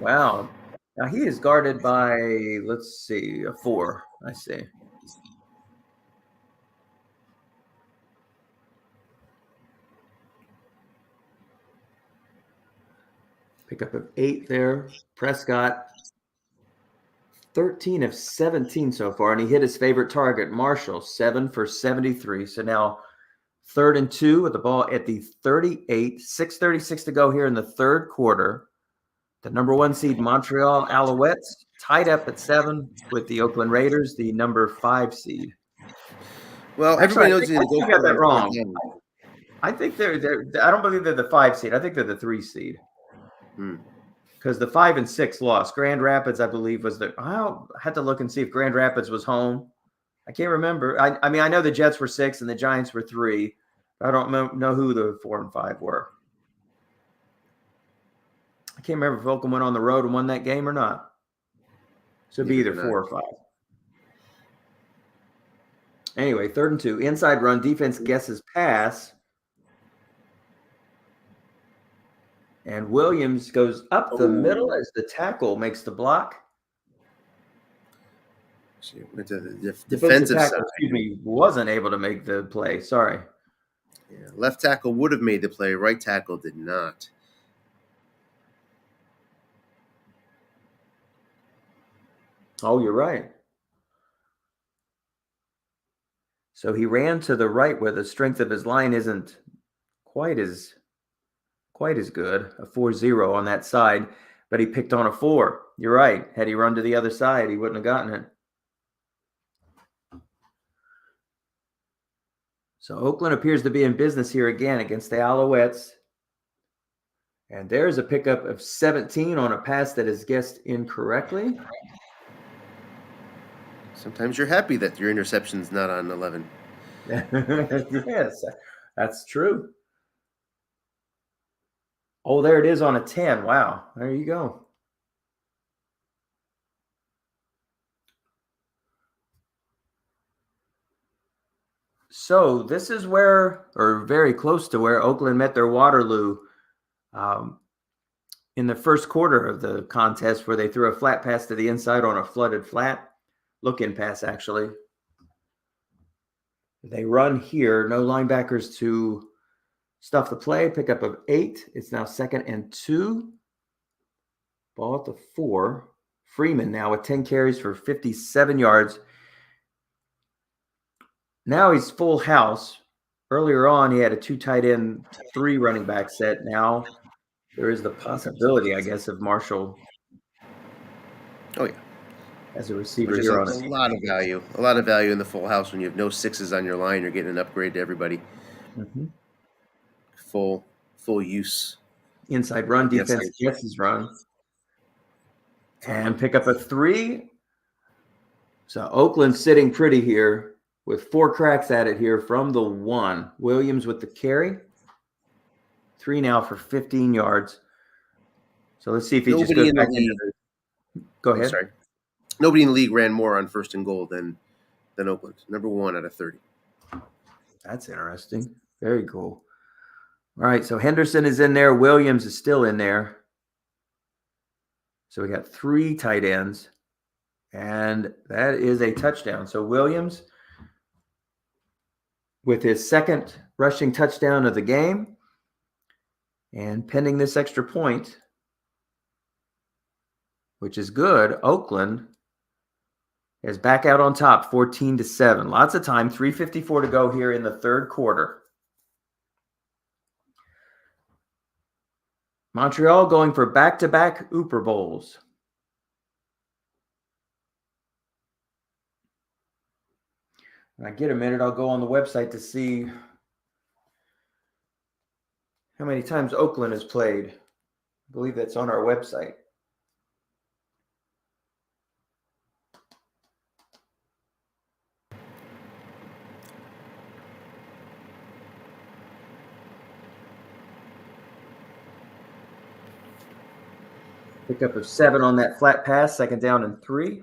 Wow. Now he is guarded by, let's see, a 4. I see. Pick up an 8 there. Prescott, 13 of 17 so far, and he hit his favorite target, Marshall, 7 for 73. So now 3rd and 2 with the ball at the 38, 6:36 to go here in the third quarter. The number 1 seed Montreal Alouettes tied up at 7 with the Oakland Raiders, the number 5 seed. Well, Actually, everybody knows he's going to go I for got it that on wrong. third down. I think they're I don't believe they're the 5 seed. I think they're the 3 seed. Because the 5 and 6 lost. Grand Rapids, I believe, was I had to look and see if Grand Rapids was home. I can't remember. I mean, I know the Jets were 6 and the Giants were 3. I don't know who the 4 and 5 were. I can't remember if Oakland went on the road and won that game or not. So it'd be either 4 or 5. Anyway, 3rd and 2. Inside run. Defense guesses pass. And Williams goes up the middle as the tackle makes the block. Went to the defensive tackle, side. Wasn't able to make the play. Sorry. Yeah, left tackle would have made the play. Right tackle did not. Oh, you're right. So he ran to the right where the strength of his line isn't quite as good, a 4-0 on that side, but he picked on a 4. You're right. Had he run to the other side, he wouldn't have gotten it. So Oakland appears to be in business here again against the Alouettes. And there's a pickup of 17 on a pass that is guessed incorrectly. Sometimes you're happy that your interception's not on 11. Yes, that's true. Oh, there it is on a 10. Wow. There you go. So this is where, or very close to where, Oakland met their Waterloo in the first quarter of the contest, where they threw a flat pass to the inside on a flooded flat. Look-in pass, actually. They run here. No linebackers to stuff the play. Pickup of 8. It's now 2nd and 2. Ball at the 4. Freeman now with 10 carries for 57 yards. Now he's full house. Earlier on, he had a 2 tight end, 3 running back set. Now there is the possibility, I guess, of Marshall. Oh, yeah. As a receiver here on a lot of value. A lot of value in the full house when you have no 6s on your line. You're getting an upgrade to everybody. Mm-hmm. Full use. Inside run, defense guesses run. And pick up a 3. So Oakland sitting pretty here with 4 cracks at it here from the 1. Williams with the carry. 3 now for 15 yards. So let's see if he just goes back into the... Go ahead. Sorry. Nobody in the league ran more on 1st and goal than Oakland. Number 1 out of 30. That's interesting. Very cool. All right, so Henderson is in there. Williams is still in there. So we got 3 tight ends. And that is a touchdown. So Williams, with his 2nd rushing touchdown of the game, and pending this extra point, which is good, Oakland is back out on top, 14-7. Lots of time, 3:54 to go here in the third quarter. Montreal going for back-to-back Ooper Bowls. When I get a minute, I'll go on the website to see how many times Oakland has played. I believe that's on our website. Pickup of 7 on that flat pass, 2nd down and 3.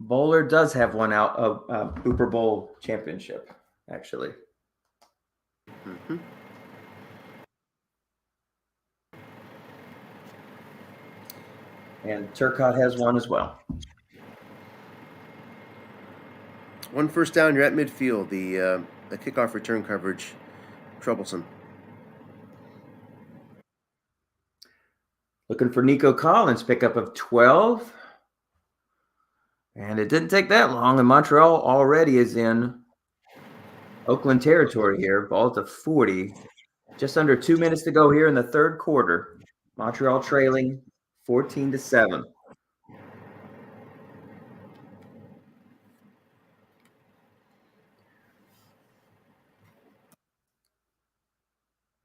Bowler does have one out of Hooper Bowl championship, actually. Mm-hmm. And Turcotte has one as well. 1 first down, you're at midfield. The kickoff return coverage, troublesome. Looking for Nico Collins, pickup of 12. And it didn't take that long, and Montreal already is in Oakland territory here. Ball to 40. Just under 2 minutes to go here in the third quarter. Montreal trailing 14-7.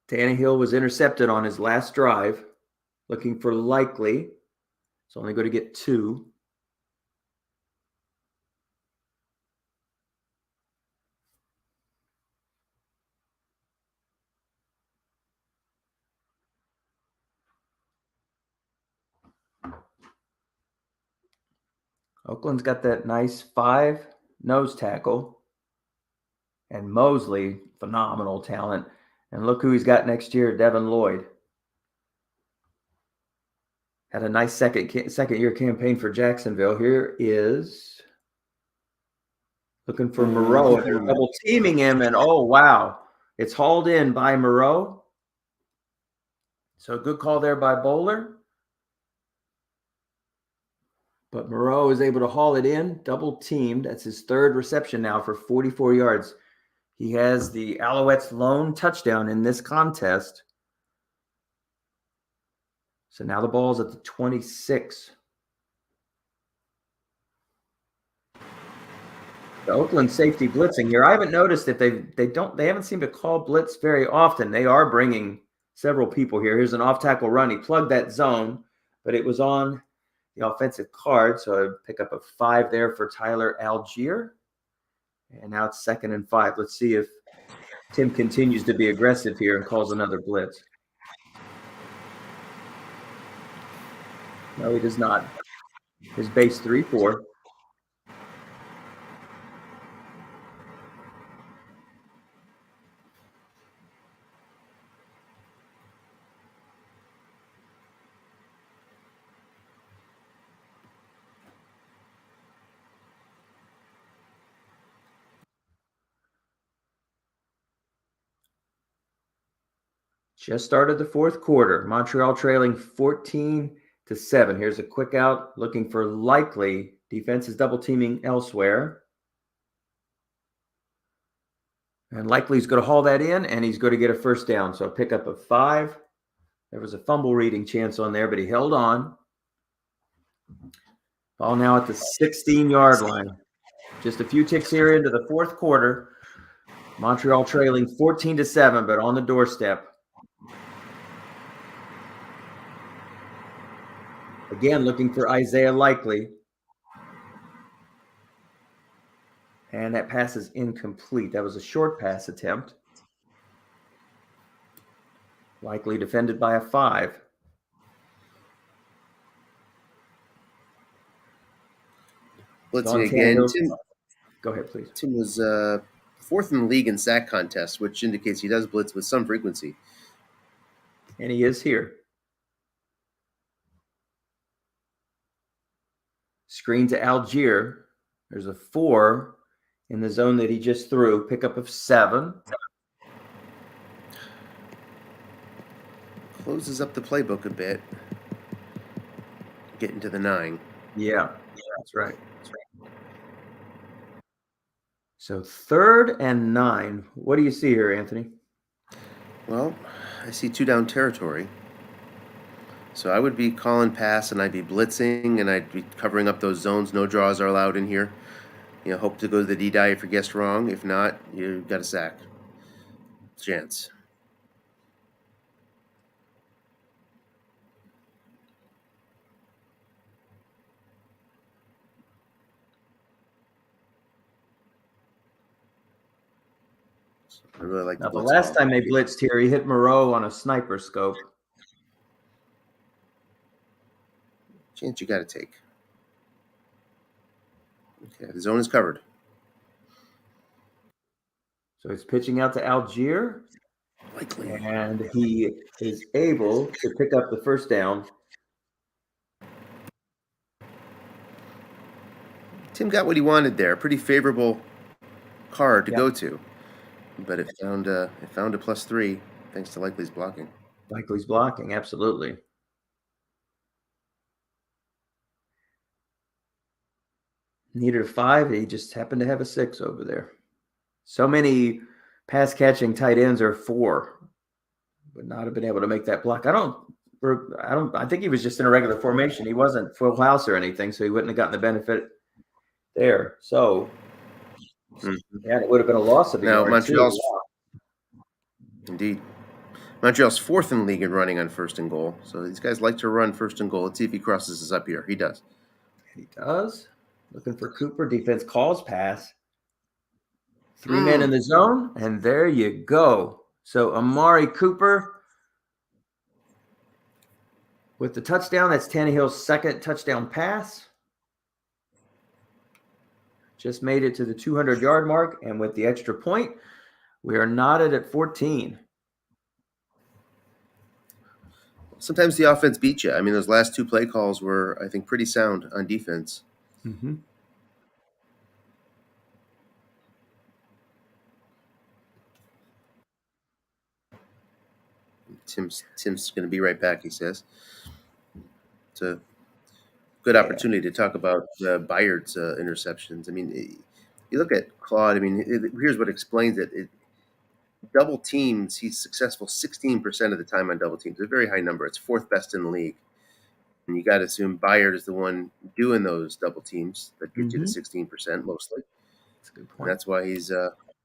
Tannehill was intercepted on his last drive. Looking for Likely. It's only going to get 2. Oakland's got that nice 5 nose tackle. And Mosley, phenomenal talent. And look who he's got next year, Devin Lloyd. Had a nice second year campaign for Jacksonville. Here is looking for Moreau. They're double teaming him, and oh wow, it's hauled in by Moreau. So good call there by Bowler. But Moreau is able to haul it in, double teamed. That's his third reception now for 44 yards. He has the Alouettes' lone touchdown in this contest. So now the ball's at the 26. The Oakland safety blitzing here. I haven't noticed that they haven't seemed to call blitz very often. They are bringing several people here. Here's an off-tackle run. He plugged that zone, but it was on the offensive card. So I pick up a 5 there for Tyler Algier. And now it's 2nd and 5. Let's see if Tim continues to be aggressive here and calls another blitz. No, he does not. His base 3-4. Just started the fourth quarter. Montreal trailing 14-7. Here's a quick out looking for Likely. Defense is double teaming elsewhere. And Likely's going to haul that in, and he's going to get a first down. So pick up a 5. There was a fumble reading chance on there, but he held on. Ball now at the 16-yard line. Just a few ticks here into the fourth quarter. Montreal trailing 14-7, but on the doorstep. Again, looking for Isaiah Likely. And that pass is incomplete. That was a short pass attempt. Likely defended by a 5. Blitzing again. Tim, go ahead, please. Tim was 4th in the league in sack contests, which indicates he does blitz with some frequency. And he is here. Screen to Algier. There's a 4 in the zone that he just threw. Pickup of 7. Closes up the playbook a bit. Getting to the 9. Yeah, that's right. So 3rd and 9. What do you see here, Anthony? Well, I see 2 down territory. So I would be calling pass, and I'd be blitzing, and I'd be covering up those zones. No draws are allowed in here. Hope to go to the D-die if you guessed wrong. If not, you got a sack chance. I really like the last time they blitzed here, he hit Moreau on a sniper scope. Chance you got to take. Okay, the zone is covered. So he's pitching out to Algier. Likely. And he is able to pick up the first down. Tim got what he wanted there. Pretty favorable card to Yep. go to. But it found a +3 thanks to Likely's blocking. Likely's blocking, absolutely. Needed a 5. He just happened to have a 6 over there. So many pass catching tight ends are 4. Would not have been able to make that block. I think he was just in a regular formation. He wasn't full house or anything, so he wouldn't have gotten the benefit there. So yeah, it would have been a loss of a yard Montreal's too. Indeed. Montreal's 4th in the league in running on 1st and goal. So these guys like to run 1st and goal. Let's see if he crosses us up here. He does. He does. Looking for Cooper. Defense calls pass. 3 men in the zone, and there you go. So Amari Cooper with the touchdown. That's Tannehill's 2nd touchdown pass. Just made it to the 200-yard mark, and with the extra point, we are knotted at 14. Sometimes the offense beats you. I mean, those last 2 play calls were, I think, pretty sound on defense. Mm-hmm. Tim's going to be right back, he says. It's a good opportunity to talk about Bayard's interceptions. I mean, you look at Claude. I mean, here's what explains it. Double teams, he's successful 16% of the time on double teams. It's a very high number. It's 4th best in the league. And you got to assume Bayard is the one doing those double teams that get you to 16% mostly. That's a good point. And that's why he's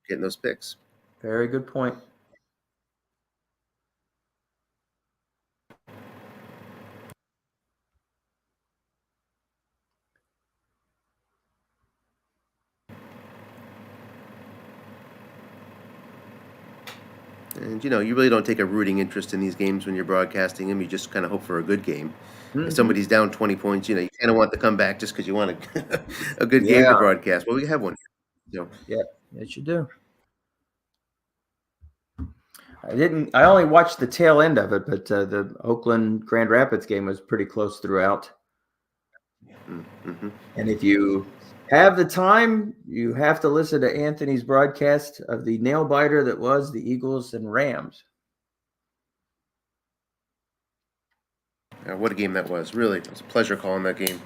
getting those picks. Very good point. And, you really don't take a rooting interest in these games when you're broadcasting them. You just kind of hope for a good game. If somebody's down 20 points, you kind of want the comeback just because you want a good game to broadcast. Well, we have one. So. Yeah, yes, you do. I only watched the tail end of it, but the Oakland Grand Rapids game was pretty close throughout. Mm-hmm. And if you have the time, you have to listen to Anthony's broadcast of the nail biter that was the Eagles and Rams. What a game that was. Really, it was a pleasure calling that game.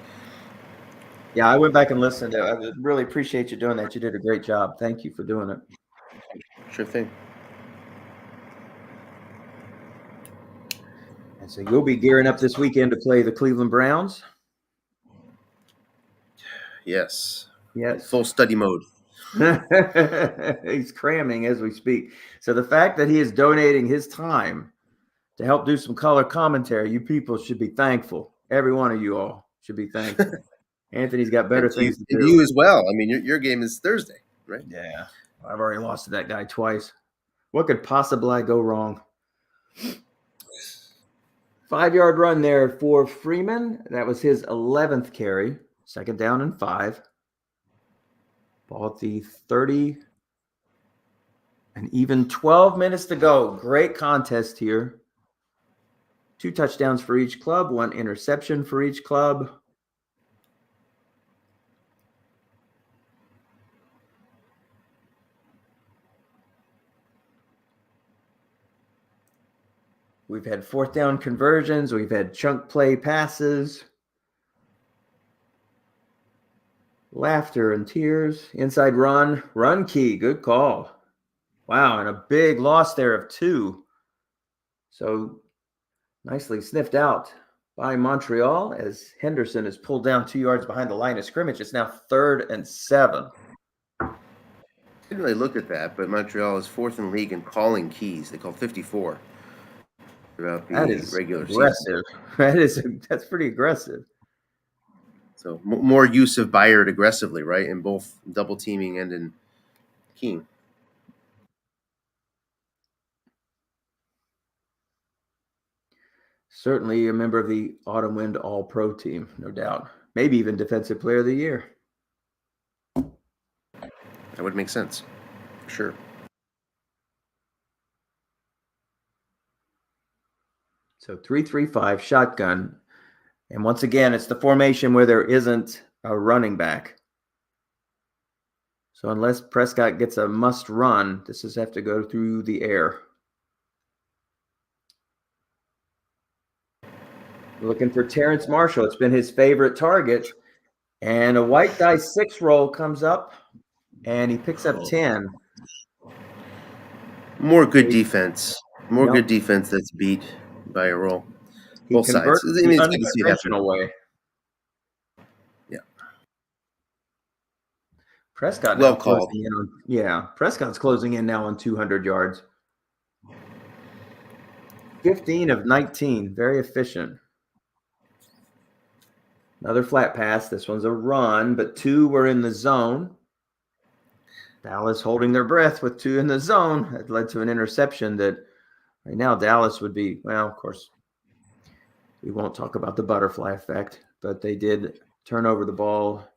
Yeah, I went back and listened to it. I really appreciate you doing that. You did a great job. Thank you for doing it. Sure thing. And so you'll be gearing up this weekend to play the Cleveland Browns? Yes. Yes. Full study mode. He's cramming as we speak. So the fact that he is donating his time to help do some color commentary, you people should be thankful. Every one of you all should be thankful. Anthony's got better things to do. And you as well. I mean, your game is Thursday, right? Yeah. I've already lost to that guy twice. What could possibly go wrong? 5-yard run there for Freeman. That was his 11th carry. 2nd down and 5. Ball at the 30. And even 12 minutes to go. Great contest here. 2 touchdowns for each club. 1 interception for each club. We've had 4th down conversions. We've had chunk play passes. Laughter and tears. Inside run. Run key. Good call. Wow, and a big loss there of 2. So nicely sniffed out by Montreal as Henderson is pulled down 2 yards behind the line of scrimmage. It's now 3rd and 7. I didn't really look at that, but Montreal is 4th in the league in calling keys. They called 54 throughout the regular season. That's pretty aggressive. So more use of Bayard aggressively, right, in both double teaming and in keying. Certainly a member of the Autumn Wind All-Pro team, no doubt. Maybe even Defensive Player of the Year. That would make sense. Sure. So 3-3-5 shotgun. And once again, it's the formation where there isn't a running back. So unless Prescott gets a must run, this is have to go through the air. Looking for Terrence Marshall. It's been his favorite target. And a white dice 6 roll comes up, and he picks up 10. More good defense. More good defense that's beat by a roll. Both sides. I mean, it's good to see it happen. Way. Yeah. Prescott well now called. Closing in on, Prescott's closing in now on 200 yards. 15 of 19. Very efficient. Another flat pass. This one's a run, but 2 were in the zone. Dallas holding their breath with 2 in the zone. That led to an interception that right now Dallas would be, well, of course, we won't talk about the butterfly effect, but they did turn over the ball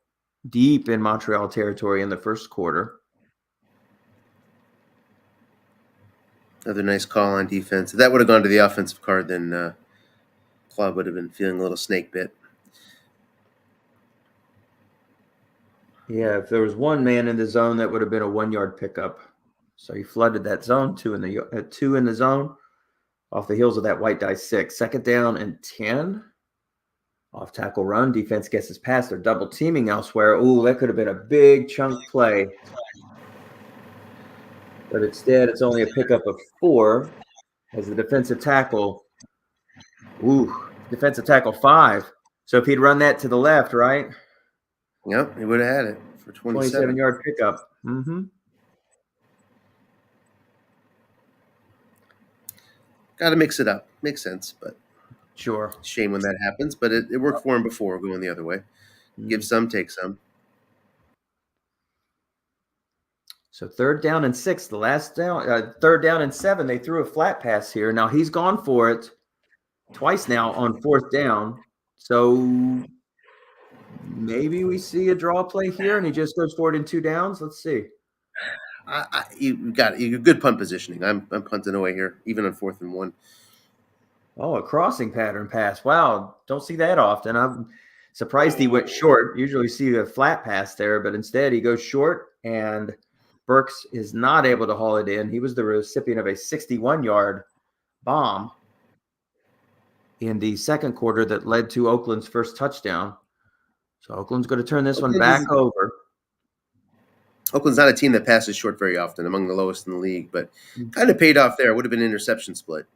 deep in Montreal territory in the first quarter. Another nice call on defense. If that would have gone to the offensive card, then Claude would have been feeling a little snake bit. Yeah, if there was one man in the zone, that would have been a 1-yard pickup. So he flooded that zone, 2 in the zone, off the heels of that white dice 6. 2nd down and 10. Off tackle run. Defense gets his pass. They're double teaming elsewhere. Ooh, that could have been a big chunk play. But instead, it's only a pickup of 4 as the defensive tackle. Ooh, defensive tackle 5. So if he'd run that to the left, right? Yep, he would have had it for 27. 27-yard pickup. Mm-hmm. Got to mix it up. Makes sense, but sure. Shame when that happens, but it worked for him before going the other way. Give some, take some. So 3rd down and 6. The last down, 3rd down and 7. They threw a flat pass here. Now he's gone for it twice now on 4th down. So maybe we see a draw play here, and he just goes for it in 2 downs. Let's see. You got it. You good punt positioning. I'm punting away here, even on 4th and 1. Oh, a crossing pattern pass. Wow, don't see that often. I'm surprised he went short. Usually you see a flat pass there, but instead he goes short, and Burks is not able to haul it in. He was the recipient of a 61-yard bomb in the second quarter that led to Oakland's first touchdown. So Oakland's going to turn this one back over. Oakland's not a team that passes short very often, among the lowest in the league, but kind of paid off there. Would have been an interception split.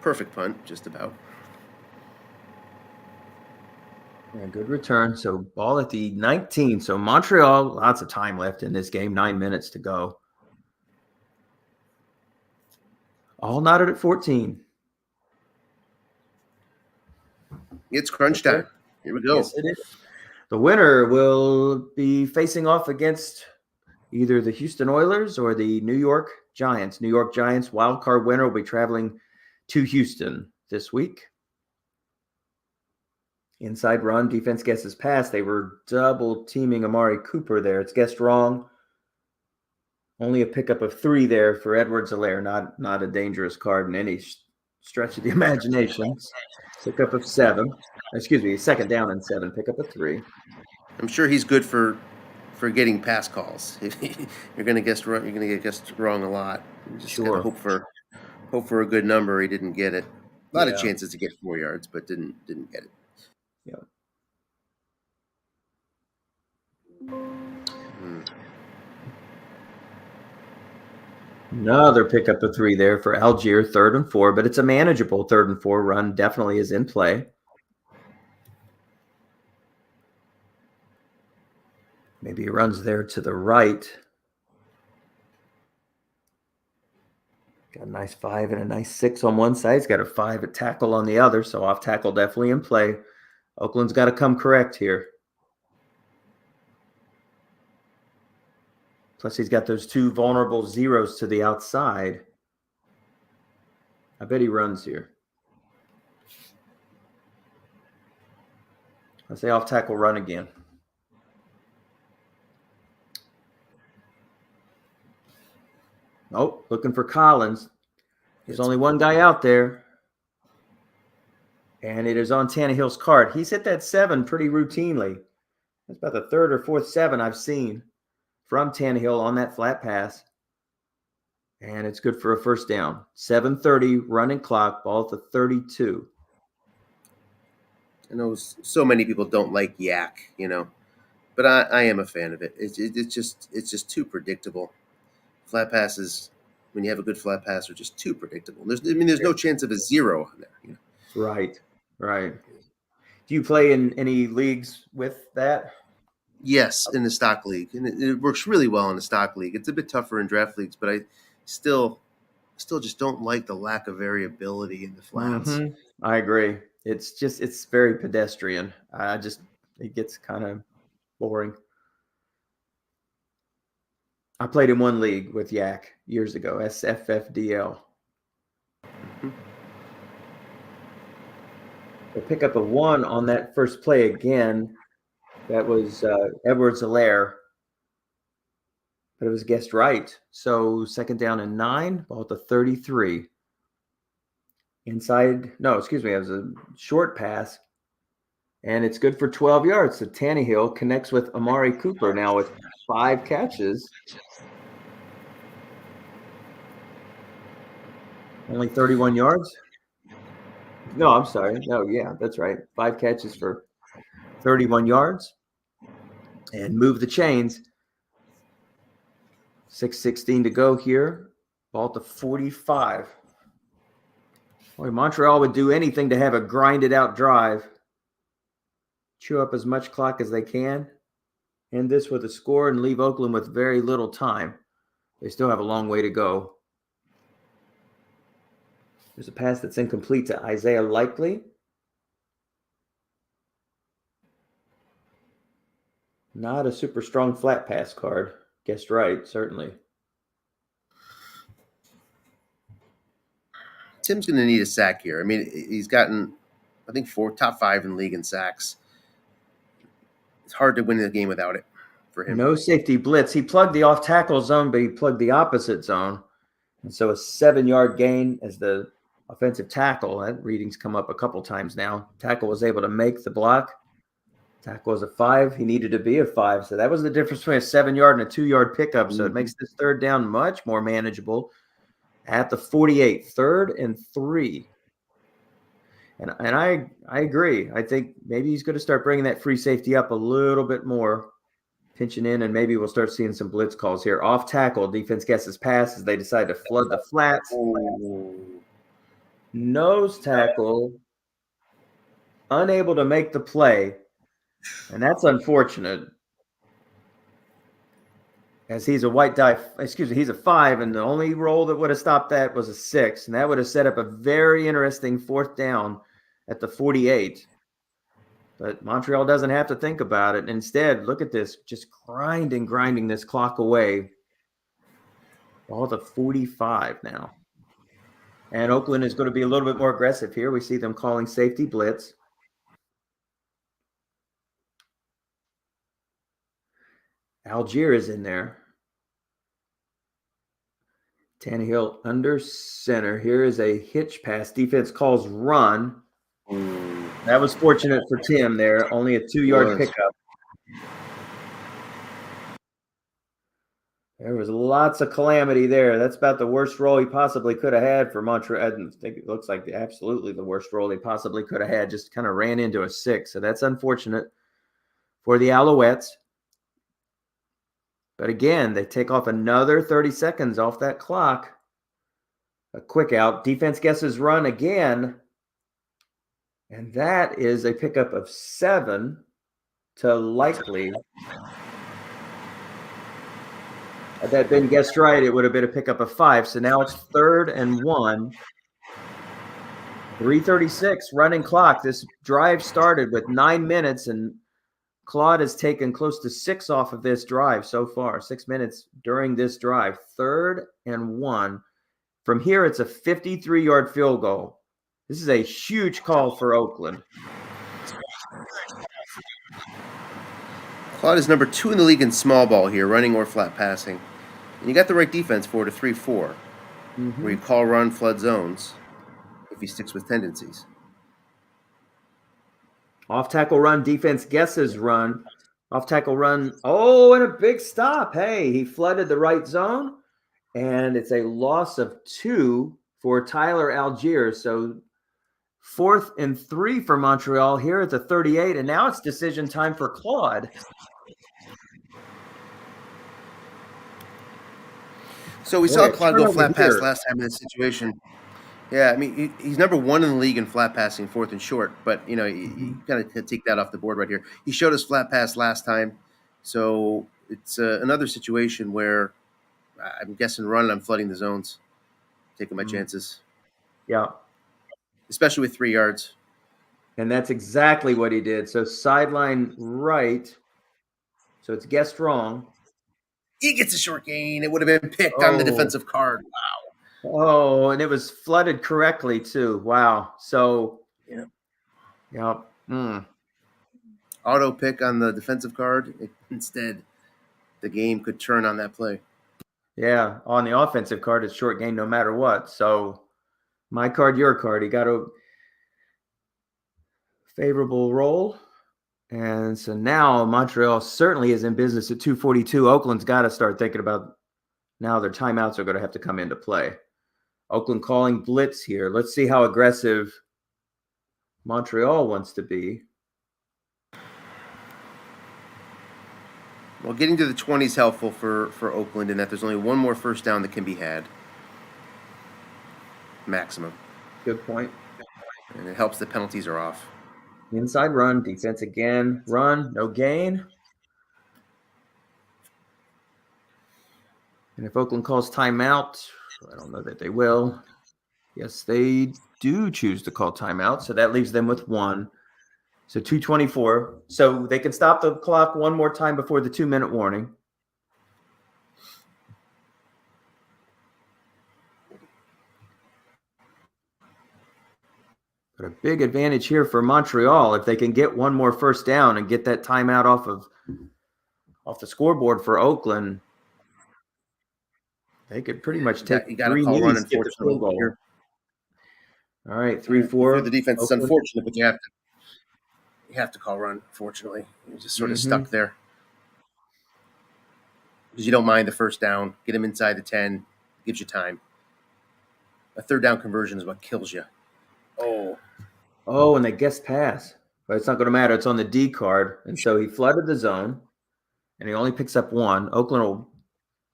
Perfect punt, just about. Yeah, good return. So ball at the 19. So Montreal, lots of time left in this game, 9 minutes to go. All knotted at 14. It's crunch time. Here we go. Yes, it is. The winner will be facing off against either the Houston Oilers or the New York Giants. New York Giants wildcard winner will be traveling to Houston this week. Inside run, defense guesses pass. They were double teaming Amari Cooper there. It's guessed wrong. Only a pickup of 3 there for Edwards-Helaire. Not a dangerous card in any stretch of the imagination. Pickup of 7. Excuse me, 2nd down and 7. Pickup of 3. I'm sure he's good for getting pass calls. You're going to guess wrong. You're going to get guessed wrong a lot. You just gotta hope for a good number. He didn't get it. A lot of chances to get 4 yards, but didn't get it. Yeah. Another pickup of 3 there for Algier, 3rd and 4, but it's a manageable 3rd and 4 run. Definitely is in play. Maybe he runs there to the right. Got a nice 5 and a nice 6 on one side. He's got a 5 at tackle on the other, so off tackle definitely in play. Oakland's got to come correct here. Plus, he's got those 2 vulnerable zeros to the outside. I bet he runs here. I say off tackle run again. Oh, looking for Collins. There's only one guy out there. And it is on Tannehill's card. He's hit that 7 pretty routinely. That's about the third or fourth 7 I've seen from Tannehill on that flat pass. And it's good for a first down. 7:30 running clock, ball at the 32. I know so many people don't like yak, but I am a fan of it. It's just too predictable. Flat passes, when you have a good flat pass, are just too predictable. There's no chance of a 0 on there. Right. Do you play in any leagues with that? Yes, in the stock league, and it works really well in the stock league. It's a bit tougher in draft leagues, but I still just don't like the lack of variability in the flats. Mm-hmm. I agree. It's very pedestrian. It gets kind of boring. I played in one league with Yak years ago, SFFDL. They pick up a 1 on that first play again. That was Edwards-Helaire. But it was guessed right. So 2nd down and 9, ball at the 33. It was a short pass. And it's good for 12 yards. So Tannehill connects with Amari Cooper now with 5 catches. Only 31 yards? No, I'm sorry. No, yeah, that's right. 5 catches for 31 yards. And move the chains. 6:16 to go here. Ball at the 45. Boy, Montreal would do anything to have a grinded out drive. Chew up as much clock as they can. End this with a score and leave Oakland with very little time. They still have a long way to go. There's a pass that's incomplete to Isaiah Likely. Not a super strong flat pass card. Guessed right, certainly. Tim's going to need a sack here. I mean, he's gotten, I think, top 5 in league in sacks. It's hard to win the game without it for him. No safety blitz. He plugged the off-tackle zone, but he plugged the opposite zone. And so a 7-yard gain as the offensive tackle. That reading's come up a couple times now. Tackle was able to make the block. Tackle was a 5. He needed to be a 5. So that was the difference between a 7-yard and a 2-yard pickup. So it makes this 3rd down much more manageable at the 48. 3rd and 3. And I agree. I think maybe he's going to start bringing that free safety up a little bit more, pinching in, and maybe we'll start seeing some blitz calls here. Off tackle, defense guesses pass as they decide to flood the flats. Nose tackle, unable to make the play. And that's unfortunate, as he's a 5, and the only roll that would have stopped that was a 6, and that would have set up a very interesting 4th down at the 48. But Montreal doesn't have to think about it. Instead, look at this, just grinding this clock away. All the 45 now. And Oakland is going to be a little bit more aggressive here. We see them calling safety blitz. Algier is in there. Tannehill under center. Here is a hitch pass. Defense calls run. That was fortunate for Tim there. Only a 2-yard pickup. There was lots of calamity there. That's about the worst roll he possibly could have had for Montreal. I think it looks like absolutely the worst roll he possibly could have had. Just kind of ran into a 6. So that's unfortunate for the Alouettes. But again, they take off another 30 seconds off that clock. A quick out. Defense guesses run again. And that is a pickup of 7 to Likely. Had that been guessed right, it would have been a pickup of 5. So now it's 3rd and 1. 3:36 running clock. This drive started with 9 minutes, and Claude has taken close to 6 off of this drive so far. 6 minutes during this drive. 3rd and 1. From here, it's a 53-yard field goal. This is a huge call for Oakland. Claude is number 2 in the league in small ball here, running or flat passing. And you got the right defense for it, a 3-4, where you call run, flood zones, if he sticks with tendencies. Off tackle run, defense guesses run. Off tackle run. Oh, and a big stop. Hey, he flooded the right zone, and it's a loss of 2 for Tyler Algier. So 4th and 3 for Montreal here at the 38, and now it's decision time for Claude. So we saw Claude go flat pass last time in this situation. Yeah, I mean, he's number 1 in the league in flat passing, 4th and short. But, you know, you got to take that off the board right here. He showed us flat pass last time. So it's another situation where I'm guessing run and I'm flooding the zones, taking my chances. Yeah. Especially with 3 yards. And that's exactly what he did. So sideline right. So it's guessed wrong. He gets a short gain. It would have been picked on the defensive card. Wow. Oh, and it was flooded correctly too. Wow. So, yeah. Auto pick on the defensive card. Instead, the game could turn on that play. Yeah. On the offensive card, it's short gain no matter what. So, my card, your card. He got a favorable roll. And so now Montreal certainly is in business at 242. Oakland's got to start thinking about now their timeouts are going to have to come into play. Oakland calling blitz here. Let's see how aggressive Montreal wants to be. Well, getting to the 20 is helpful for Oakland in that there's only one more first down that can be had. Maximum. Good point. And it helps the penalties are off. Inside run, defense again. Run, no gain. And if Oakland calls timeout, I don't know that they will. Yes, they do choose to call timeout. So that leaves them with 1. So 2:24. So they can stop the clock one more time before the 2-minute warning. But a big advantage here for Montreal if they can get one more first down and get that timeout off the scoreboard for Oakland. They could pretty much take you got to call run, unfortunately. All right, 3-4. For the defense, it's unfortunate, but you have to call run. Fortunately, you're just sort of stuck there because you don't mind the first down. Get him inside the 10, gives you time. A third down conversion is what kills you. Oh, and they guessed pass, but it's not going to matter. It's on the D card, and so he flooded the zone, and he only picks up 1. Oakland will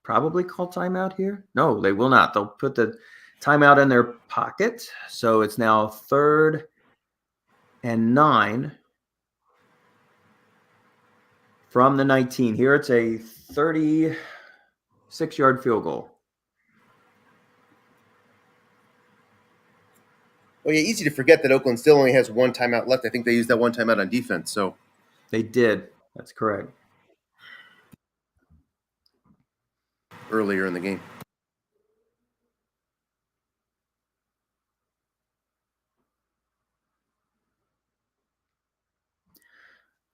probably call timeout here. No, they will not. They'll put the timeout in their pocket. So it's now 3rd and 9 from the 19. Here it's a 36-yard field goal. Well, yeah, easy to forget that Oakland still only has 1 timeout left. I think they used that 1 timeout on defense. So they did. That's correct. Earlier in the game.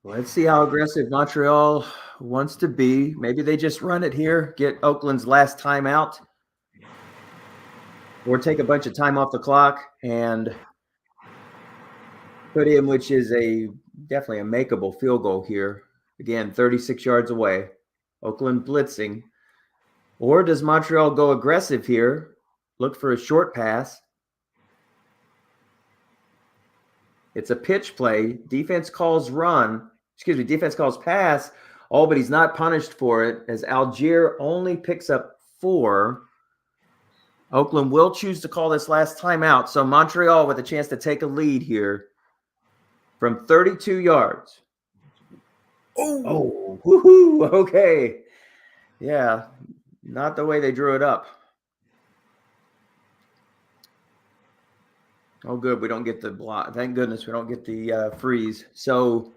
Let's see how aggressive Montreal wants to be. Maybe they just run it here, get Oakland's last timeout, or take a bunch of time off the clock and put in, which is definitely a makeable field goal here. Again, 36 yards away. Oakland blitzing. Or does Montreal go aggressive here, look for a short pass? It's a pitch play. Defense calls pass. Oh, but he's not punished for it as Algier only picks up 4. Oakland will choose to call this last timeout. So Montreal with a chance to take a lead here from 32 yards. Oh, woohoo. Okay. Yeah, not the way they drew it up. Oh, good. We don't get the block. Thank goodness we don't get the freeze. So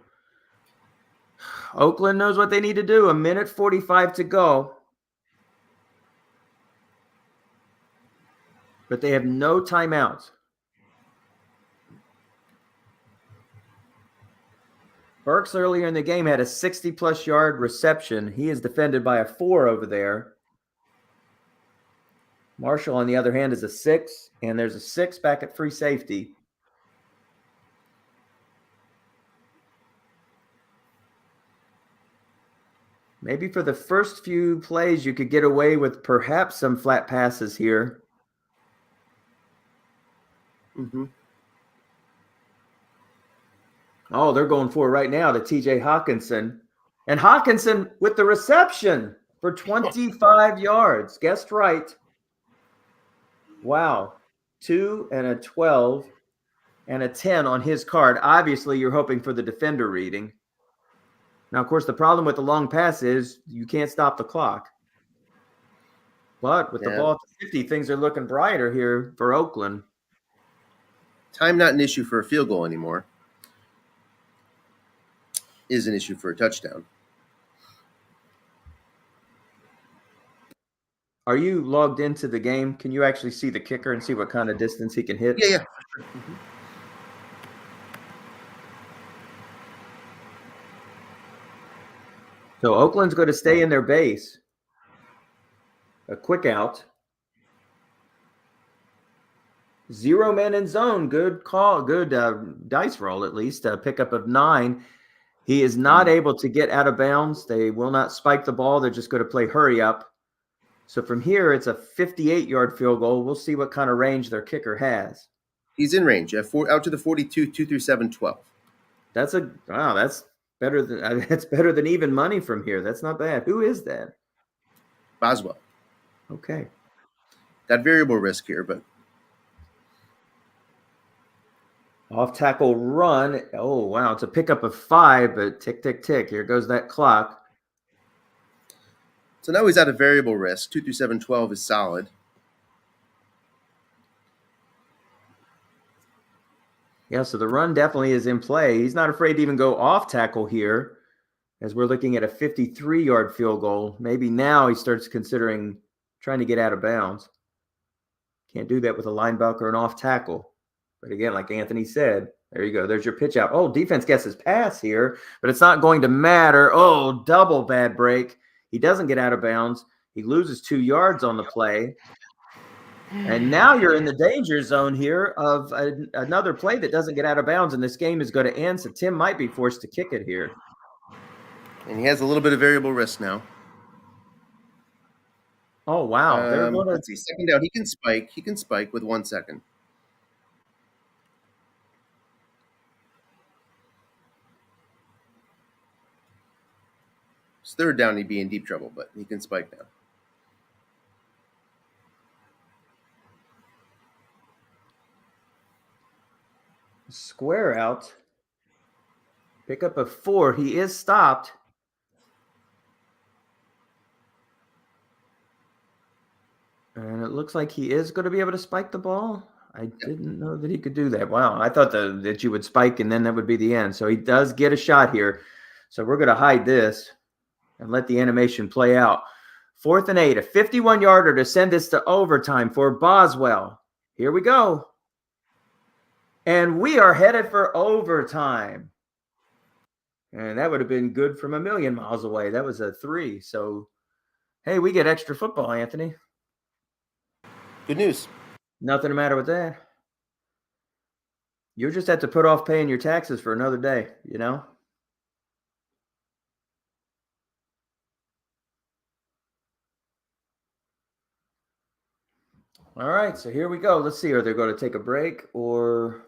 Oakland knows what they need to do. 1:45 to go. But they have no timeouts. Burks earlier in the game had a 60-plus yard reception. He is defended by a 4 over there. Marshall, on the other hand, is a 6, and there's a 6 back at free safety. Maybe for the first few plays, you could get away with perhaps some flat passes here. Mm-hmm. Oh, they're going for it right now to TJ Hawkinson. And Hawkinson with the reception for 25 yards. Guessed right. Wow. 2 and a 12 and a 10 on his card. Obviously, you're hoping for the defender reading. Now, of course, the problem with the long pass is you can't stop the clock. But with the ball at the 50, things are looking brighter here for Oakland. Time not an issue for a field goal anymore. Is an issue for a touchdown. Are you logged into the game? Can you actually see the kicker and see what kind of distance he can hit? Yeah. Mm-hmm. So Oakland's going to stay in their base. A quick out. 0 men in zone. Good call. Good dice roll, at least. A pickup of 9. He is not able to get out of bounds. They will not spike the ball. They're just going to play hurry up. So from here, it's a 58-yard field goal. We'll see what kind of range their kicker has. He's in range. Out to the 42, 2 through 7, 12. That's better than even money from here. That's not bad. Who is that? Boswell. Okay. That variable risk here, but off tackle run. Oh, wow. It's a pickup of 5, but tick, tick, tick. Here goes that clock. So now he's at a variable risk. 2 through 7, 12 is solid. Yeah, so the run definitely is in play. He's not afraid to even go off tackle here as we're looking at a 53-yard field goal. Maybe now he starts considering trying to get out of bounds. Can't do that with a linebacker and off tackle. But again, like Anthony said, there you go. There's your pitch out. Oh, defense guesses pass here, but it's not going to matter. Oh, double bad break. He doesn't get out of bounds. He loses 2 yards on the play. And now you're in the danger zone here of another play that doesn't get out of bounds, and this game is going to end, so Tim might be forced to kick it here. And he has a little bit of variable risk now. Oh, wow. Let's see. Second down. He can spike. He can spike with 1 second. It's third down. He'd be in deep trouble, but he can spike now. Square out. Pick up a 4. He is stopped. And it looks like he is going to be able to spike the ball. I didn't know that he could do that. Wow. I thought that you would spike and then that would be the end. So he does get a shot here. So we're going to hide this and let the animation play out. 4th and 8, a 51-yarder to send this to overtime for Boswell. Here we go. And we are headed for overtime. And that would have been good from a million miles away. That was a 3. So, hey, we get extra football, Anthony. Good news. Nothing the matter with that. You just have to put off paying your taxes for another day, you know? All right, so here we go. Let's see. Are they going to take a break or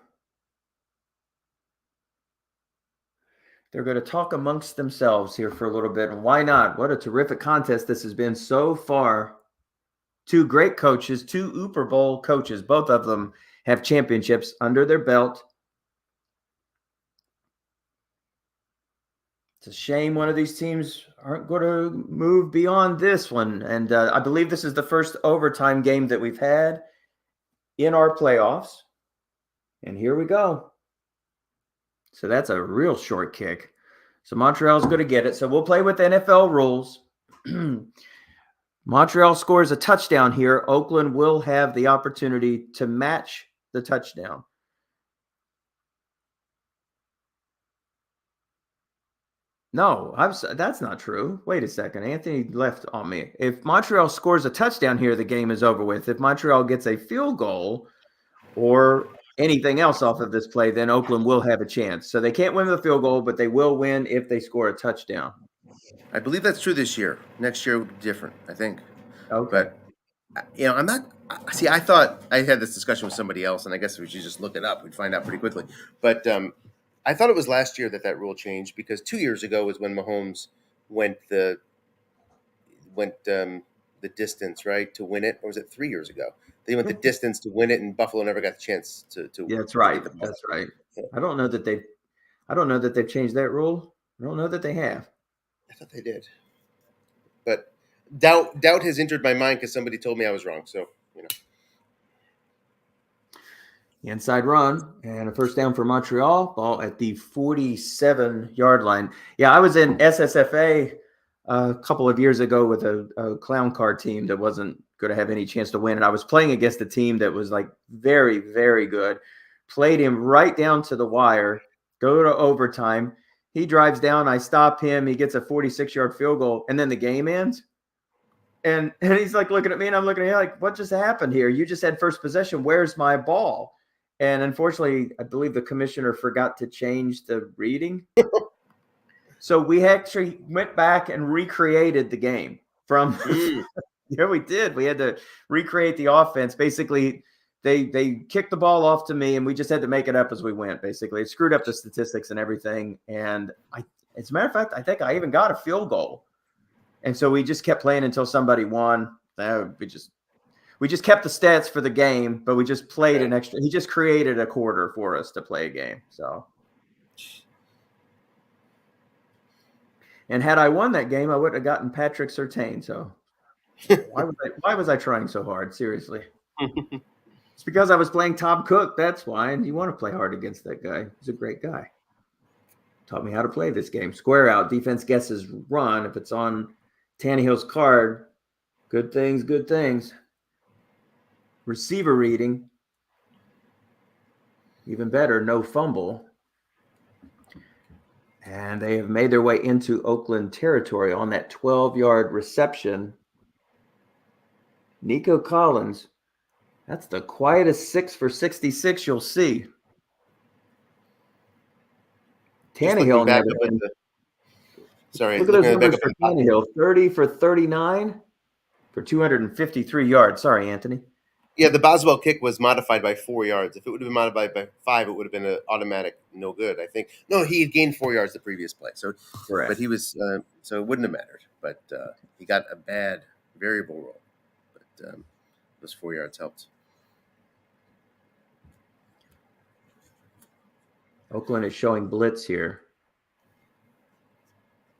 they're going to talk amongst themselves here for a little bit? And why not? What a terrific contest this has been so far. 2 great coaches, 2 Super Bowl coaches. Both of them have championships under their belt. It's a shame one of these teams aren't going to move beyond this one. And I believe this is the first overtime game that we've had in our playoffs. And here we go. So that's a real short kick. So Montreal's going to get it. So we'll play with NFL rules. Montreal scores a touchdown here. Oakland will have the opportunity to match the touchdown. No, that's not true. Wait a second. Anthony left on me. If Montreal scores a touchdown here, the game is over with. If Montreal gets a field goal or anything else off of this play, then Oakland will have a chance. So they can't win with a field goal, but they will win if they score a touchdown. I believe that's true this year. Next year would be different, I think. Okay. But I'm not. See, I thought I had this discussion with somebody else, and I guess we should just look it up. We'd find out pretty quickly. But I thought it was last year that rule changed because 2 years ago was when Mahomes went the distance, right, to win it, or was it 3 years ago? They went the distance to win it, and Buffalo never got the chance to Yeah, that's to right. get the ball. That's right. So I don't know that they've changed that rule. I don't know that they have. I thought they did, but doubt has entered my mind because somebody told me I was wrong. So Inside run and a first down for Montreal. Ball at the 47-yard line. Yeah, I was in SSFA a couple of years ago with a clown car team that wasn't going to have any chance to win. And I was playing against a team that was like very, very good. Played him right down to the wire, go to overtime. He drives down. I stop him. He gets a 46-yard field goal. And then the game ends. And he's like looking at me and I'm looking at him like, what just happened here? You just had first possession. Where's my ball? And unfortunately, I believe the commissioner forgot to change the reading. So we actually went back and recreated the game from yeah, we did. We had to recreate the offense. Basically, they kicked the ball off to me and we just had to make it up as we went. Basically, it screwed up the statistics and everything. And as a matter of fact, I think I even got a field goal. And so we just kept playing until somebody won. We just kept the stats for the game, but we just played an extra. He just created a quarter for us to play a game. So, and had I won that game, I would have gotten Patrick Surtain. So, why was I trying so hard? Seriously, it's because I was playing Tom Cook. That's why. And you want to play hard against that guy. He's a great guy. Taught me how to play this game. Square out. Defense guesses run. If it's on Tannehill's card, good things. Good things. Receiver reading, even better, no fumble. And they have made their way into Oakland territory on that 12-yard reception. Nico Collins, that's the quietest 6 for 66 you'll see. Tannehill never been. Sorry, look at those numbers for Tannehill. 30 for 39 for 253 yards. Sorry, Anthony. Yeah, the Boswell kick was modified by 4 yards. If it would have been modified by 5, it would have been an automatic no good, I think. No, he had gained 4 yards the previous play. So, correct. But he was so it wouldn't have mattered. But he got a bad variable roll. But those 4 yards helped. Oakland is showing blitz here.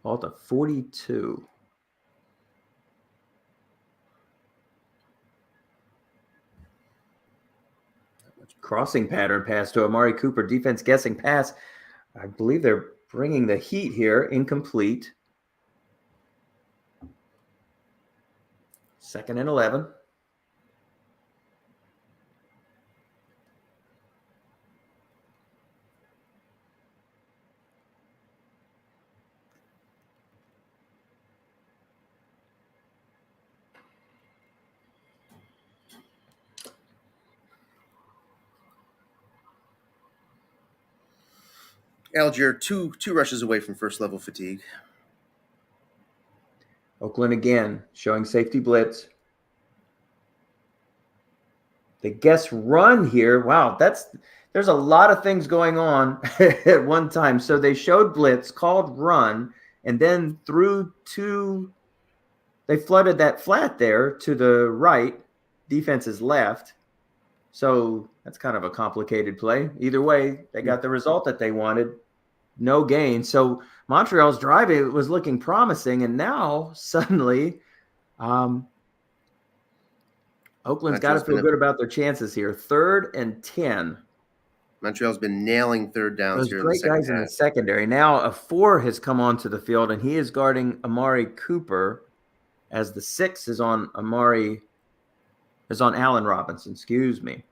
Ball to 42. Crossing pattern pass to Amari Cooper. Defense guessing pass. I believe they're bringing the heat here. Incomplete. 2nd and 11. Algier, two rushes away from first level fatigue. Oakland again showing safety blitz. The guess run here. Wow, there's a lot of things going on at one time. So they showed blitz, called run, and then they flooded that flat there to the right. Defense is left. So that's kind of a complicated play. Either way, they got the result that they wanted. No gain. So Montreal's drive, it was looking promising, and now suddenly Oakland's got to feel good about their chances here. 3rd and 10. Montreal's been nailing third downs here in the second half. Great guys in the secondary. Now a 4 has come onto the field, and he is guarding Amari Cooper as the 6 is on Allen Robinson. Excuse me.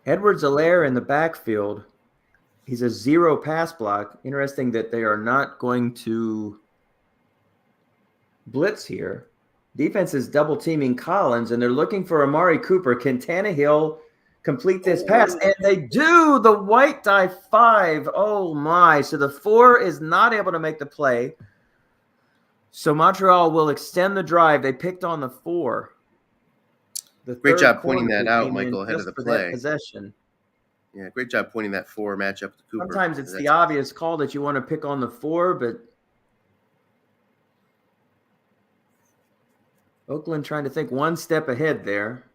Edwards-Helaire in the backfield. He's a 0 pass block. Interesting that they are not going to blitz here. Defense is double teaming Collins, and they're looking for Amari Cooper. Can Tannehill complete this pass? And they do. The white die 5. Oh, my. So the 4 is not able to make the play. So Montreal will extend the drive. They picked on the 4. The Great third job pointing corner that out, came in Michael, ahead of just the for that play. possession. Yeah, great job pointing that 4 matchup to Cooper. Sometimes it's the obvious call that you want to pick on the 4, but Oakland trying to think one step ahead there.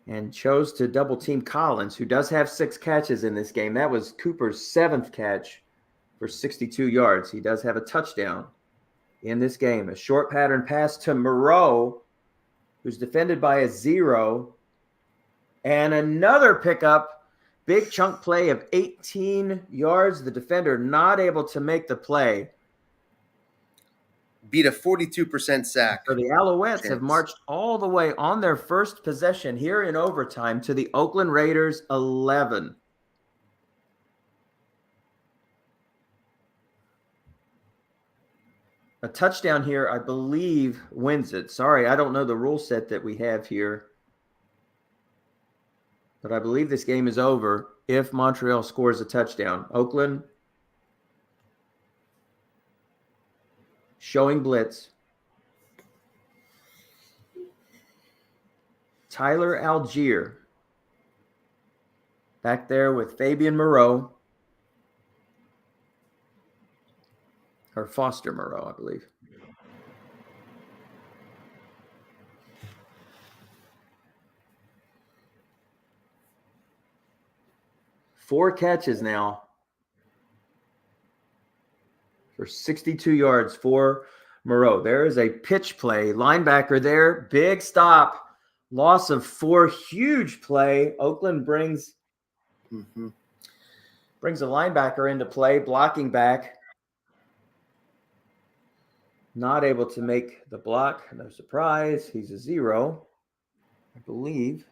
And chose to double team Collins, who does have 6 catches in this game. That was Cooper's 7th catch for 62 yards. He does have a touchdown in this game. A short pattern pass to Moreau, who's defended by a 0. And another pickup, big chunk play of 18 yards. The defender not able to make the play. Beat a 42% sack. So the Alouettes have marched all the way on their first possession here in overtime to the Oakland Raiders 11. A touchdown here, I believe, wins it. Sorry, I don't know the rule set that we have here. But I believe this game is over if Montreal scores a touchdown. Oakland showing blitz. Tyler Algier back there with Fabian Moreau. Or Foster Moreau, I believe. Four catches now for 62 yards for Moreau. There is a pitch play. Linebacker there. Big stop. Loss of 4. Huge play. Oakland brings a linebacker into play, blocking back. Not able to make the block. No surprise. He's a 0, I believe.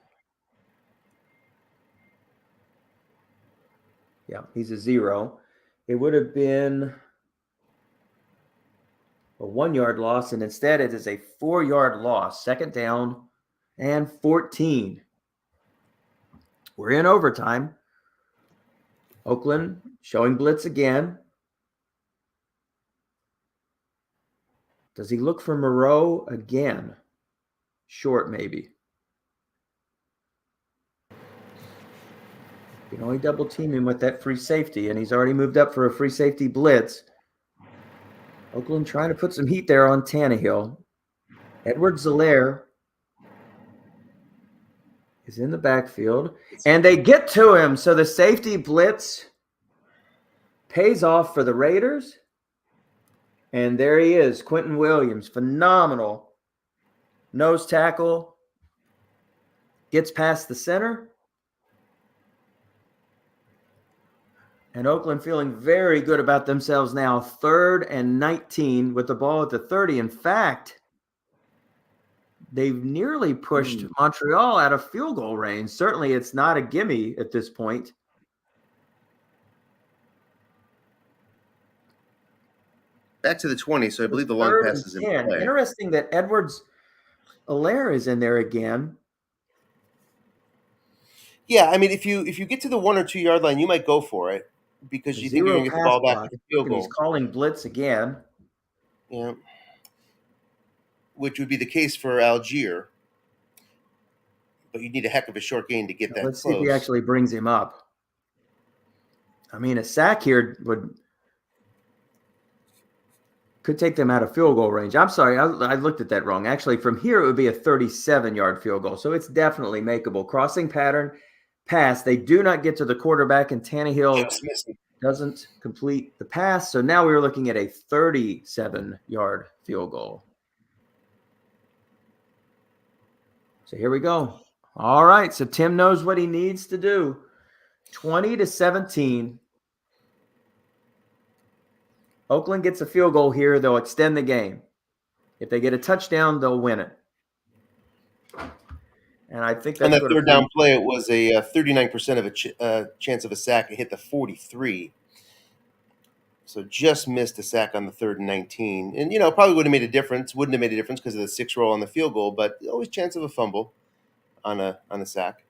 Yeah, he's a 0. It would have been a 1-yard loss, and instead it is a 4-yard loss. Second down and 14. We're in overtime. Oakland showing blitz again. Does he look for Moreau again? Short, maybe. You can only double team him with that free safety, and he's already moved up for a free safety blitz. Oakland trying to put some heat there on Tannehill. Edward Zeller is in the backfield, and they get to him. So the safety blitz pays off for the Raiders. And there he is, Quentin Williams, phenomenal nose tackle, gets past the center. And Oakland feeling very good about themselves now. 3rd and 19 with the ball at the 30. In fact, they've nearly pushed Montreal out of field goal range. Certainly it's not a gimme at this point. Back to the 20, so I believe the long pass is in play. Interesting that Edwards-Helaire is in there again. Yeah, I mean, if you get to the 1 or 2 yard line, you might go for it because you think you're going to get the ball back for field goal. He's calling blitz again. Yeah, which would be the case for Algier, but you need a heck of a short gain to get that Let's close. see if he actually brings him up. I mean, a sack here could take them out of field goal range. I'm sorry, I looked at that wrong. Actually, from here, it would be a 37-yard field goal. So it's definitely makeable. Crossing pattern, pass. They do not get to the quarterback, and Tannehill doesn't complete the pass. So now we're looking at a 37-yard field goal. So here we go. All right, so Tim knows what he needs to do. 20-17. Oakland gets a field goal here. They'll extend the game. If they get a touchdown, they'll win it. And I think On that's that what third down play, it was a 39% of a chance of a sack. It hit the 43. So just missed a sack on the 3rd and 19. And, probably would have made a difference. Wouldn't have made a difference because of the 6 roll on the field goal, but always chance of a fumble on a sack.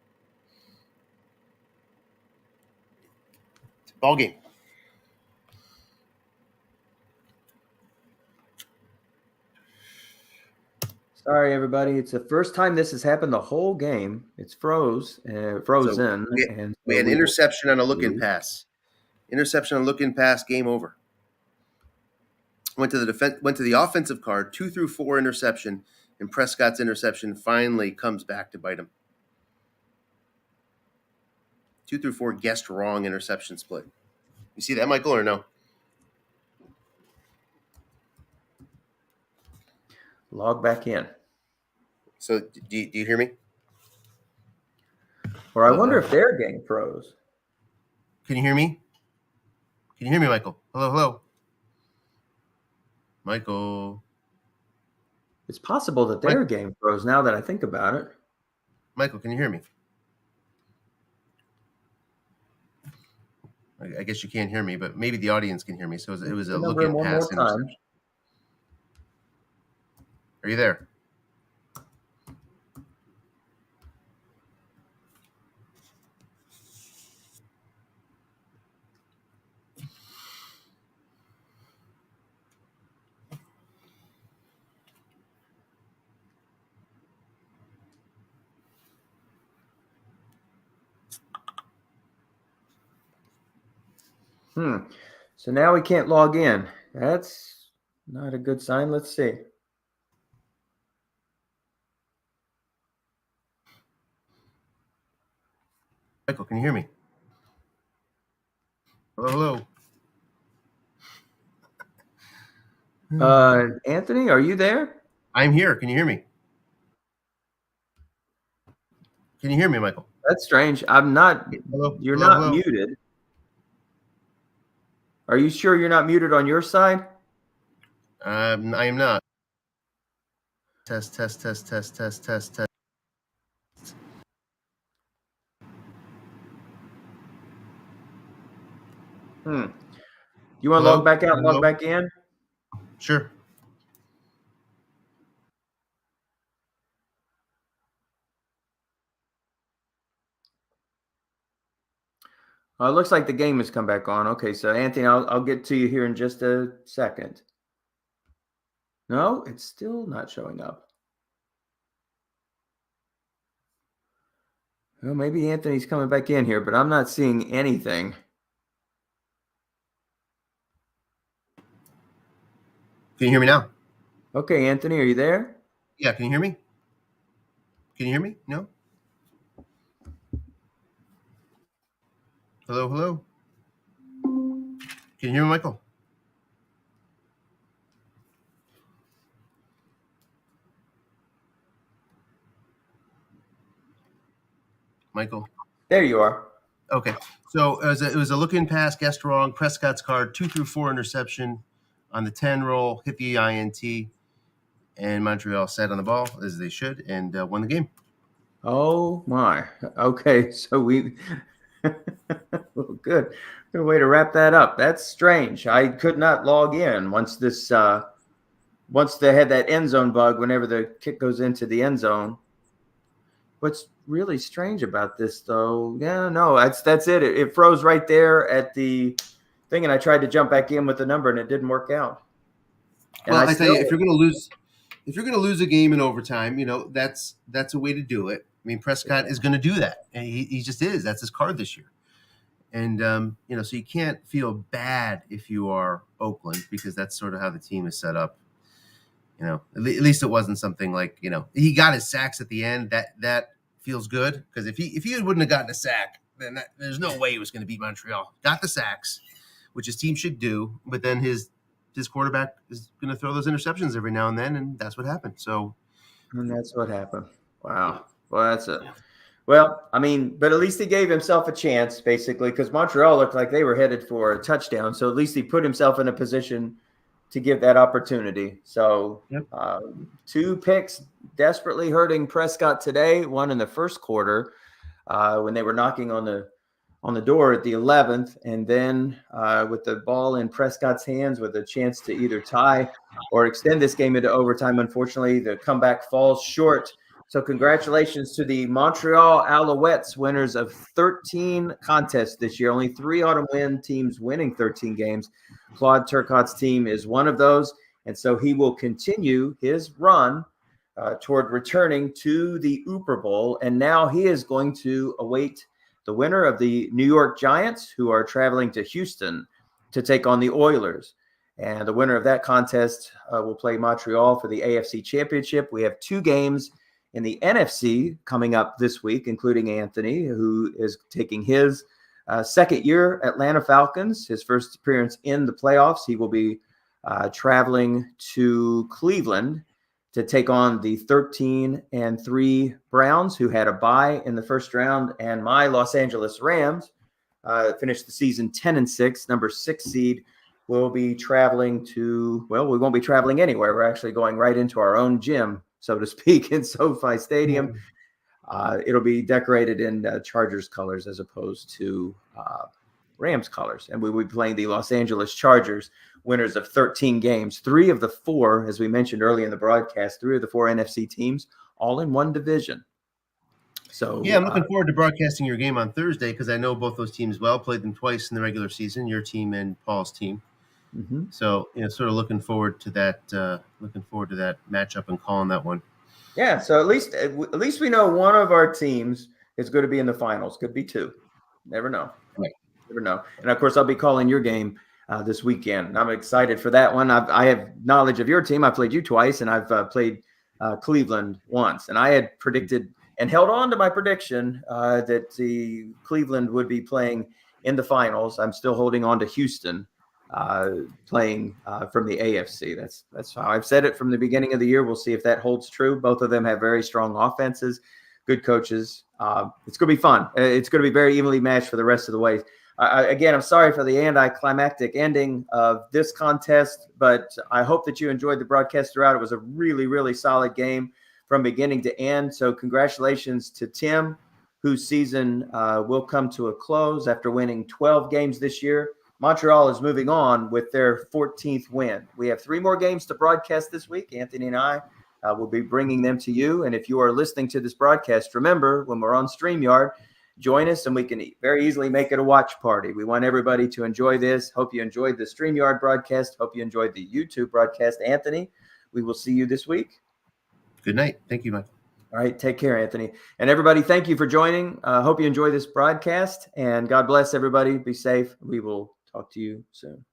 Ball game. Sorry, everybody. It's the first time this has happened the whole game. It's frozen, So and we so had we will interception on a look-in pass. Interception on a look-in pass, game over. Went to the offensive card, 2 through 4 interception, and Prescott's interception finally comes back to bite him. 2 through 4 guessed wrong interception split. You see that, Michael, or no? log back in. So do you hear me? Or I wonder if their game froze. Can you hear me? Can you hear me, Michael? Hello? Michael. It's possible that their game froze now that I think about it. Michael, can you hear me? I guess you can't hear me, but maybe the audience can hear me. So it was a look-in pass interception. Are you there? So now we can't log in. That's not a good sign. Let's see. Michael, can you hear me? Hello. Anthony, are you there? I'm here. Can you hear me? Can you hear me, Michael? That's strange. I'm not. Hello? You're Hello? not muted. Are you sure you're not muted on your side? I am not. Test. You want to log back out and log back in? Sure. It looks like the game has come back on. Okay, so Anthony, I'll get to you here in just a second. No, it's still not showing up. Well, maybe Anthony's coming back in here, but I'm not seeing anything. Can you hear me now? Okay, Anthony, are you there? Yeah, can you hear me? Can you hear me? No? Hello? Can you hear me, Michael? Michael? There you are. Okay. So it was a look-in pass, guessed wrong. Prescott's card, 2 through 4 interception on the 10 roll, hit the INT, and Montreal sat on the ball, as they should, and won the game. Oh, my. Okay, so we well, good way to wrap that up. That's strange. I could not log in once once they had that end zone bug whenever the kick goes into the end zone. What's really strange about this, though, that's it. It froze right there at the thing, and I tried to jump back in with the number, and it didn't work out. And well, I tell you, if you're going to lose a game in overtime, that's a way to do it. I mean, Prescott is going to do that, and he just is. That's his card this year. And so you can't feel bad if you are Oakland, because that's sort of how the team is set up. At least it wasn't something like he got his sacks at the end. That feels good, because if he wouldn't have gotten a sack, then there's no way he was going to beat Montreal. Got the sacks, which his team should do, but then his quarterback is going to throw those interceptions every now and then, and that's what happened. And that's what happened. Wow. Well, that's it. Well, I mean, but at least he gave himself a chance, basically, because Montreal looked like they were headed for a touchdown. So at least he put himself in a position to give that opportunity. So Yep. 2 picks desperately hurting Prescott today. One in the first quarter when they were knocking on the door at the 11th, and then with the ball in Prescott's hands with a chance to either tie or extend this game into overtime. Unfortunately, the comeback falls short. So congratulations to the Montreal Alouettes, winners of 13 contests this year. Only 3 Autumn Wind teams winning 13 games. Claude Turcotte's team is one of those, and so he will continue his run toward returning to the Super Bowl, and now he is going to await the winner of the New York Giants, who are traveling to Houston to take on the Oilers. And the winner of that contest will play Montreal for the AFC Championship. We have 2 games in the NFC coming up this week, including Anthony, who is taking his second year Atlanta Falcons, his first appearance in the playoffs. He will be traveling to Cleveland to take on the 13-3 Browns, who had a bye in the first round, and my Los Angeles Rams finished the season 10-6, number 6 seed. We'll be traveling to, well, we won't be traveling anywhere. We're actually going right into our own gym, so to speak, in SoFi Stadium. It'll be decorated in Chargers colors as opposed to Rams colors. And we will be playing the Los Angeles Chargers, winners of 13 games. 3 of the 4, as we mentioned earlier in the broadcast, 3 of the 4 NFC teams, all in one division. So yeah, I'm looking forward to broadcasting your game on Thursday because I know both those teams well. Played them twice in the regular season, your team and Paul's team. Mm-hmm. So, sort of looking forward to that. Looking forward to that matchup and calling that one. Yeah. So at least we know one of our teams is going to be in the finals. Could be 2. Never know. Right. Never know. And of course, I'll be calling your game this weekend. I'm excited for that one. I have knowledge of your team. I played you twice, and I've played Cleveland once. And I had predicted and held on to my prediction that the Cleveland would be playing in the finals. I'm still holding on to Houston playing from the AFC. That's how I've said it from the beginning of the year. We'll see if that holds true. Both of them have very strong offenses, good coaches. It's going to be fun. It's going to be very evenly matched for the rest of the way. Again, I'm sorry for the anticlimactic ending of this contest, but I hope that you enjoyed the broadcast throughout. It was a really, really solid game from beginning to end. So congratulations to Tim, whose season will come to a close after winning 12 games this year. Montreal is moving on with their 14th win. We have 3 more games to broadcast this week. Anthony and I will be bringing them to you. And if you are listening to this broadcast, remember, when we're on StreamYard, join us and we can very easily make it a watch party. We want everybody to enjoy this. Hope you enjoyed the StreamYard broadcast. Hope you enjoyed the YouTube broadcast. Anthony, we will see you this week. Good night. Thank you, Mike. All right. Take care, Anthony. And everybody, thank you for joining. Hope you enjoy this broadcast. And God bless everybody. Be safe. We will talk to you soon.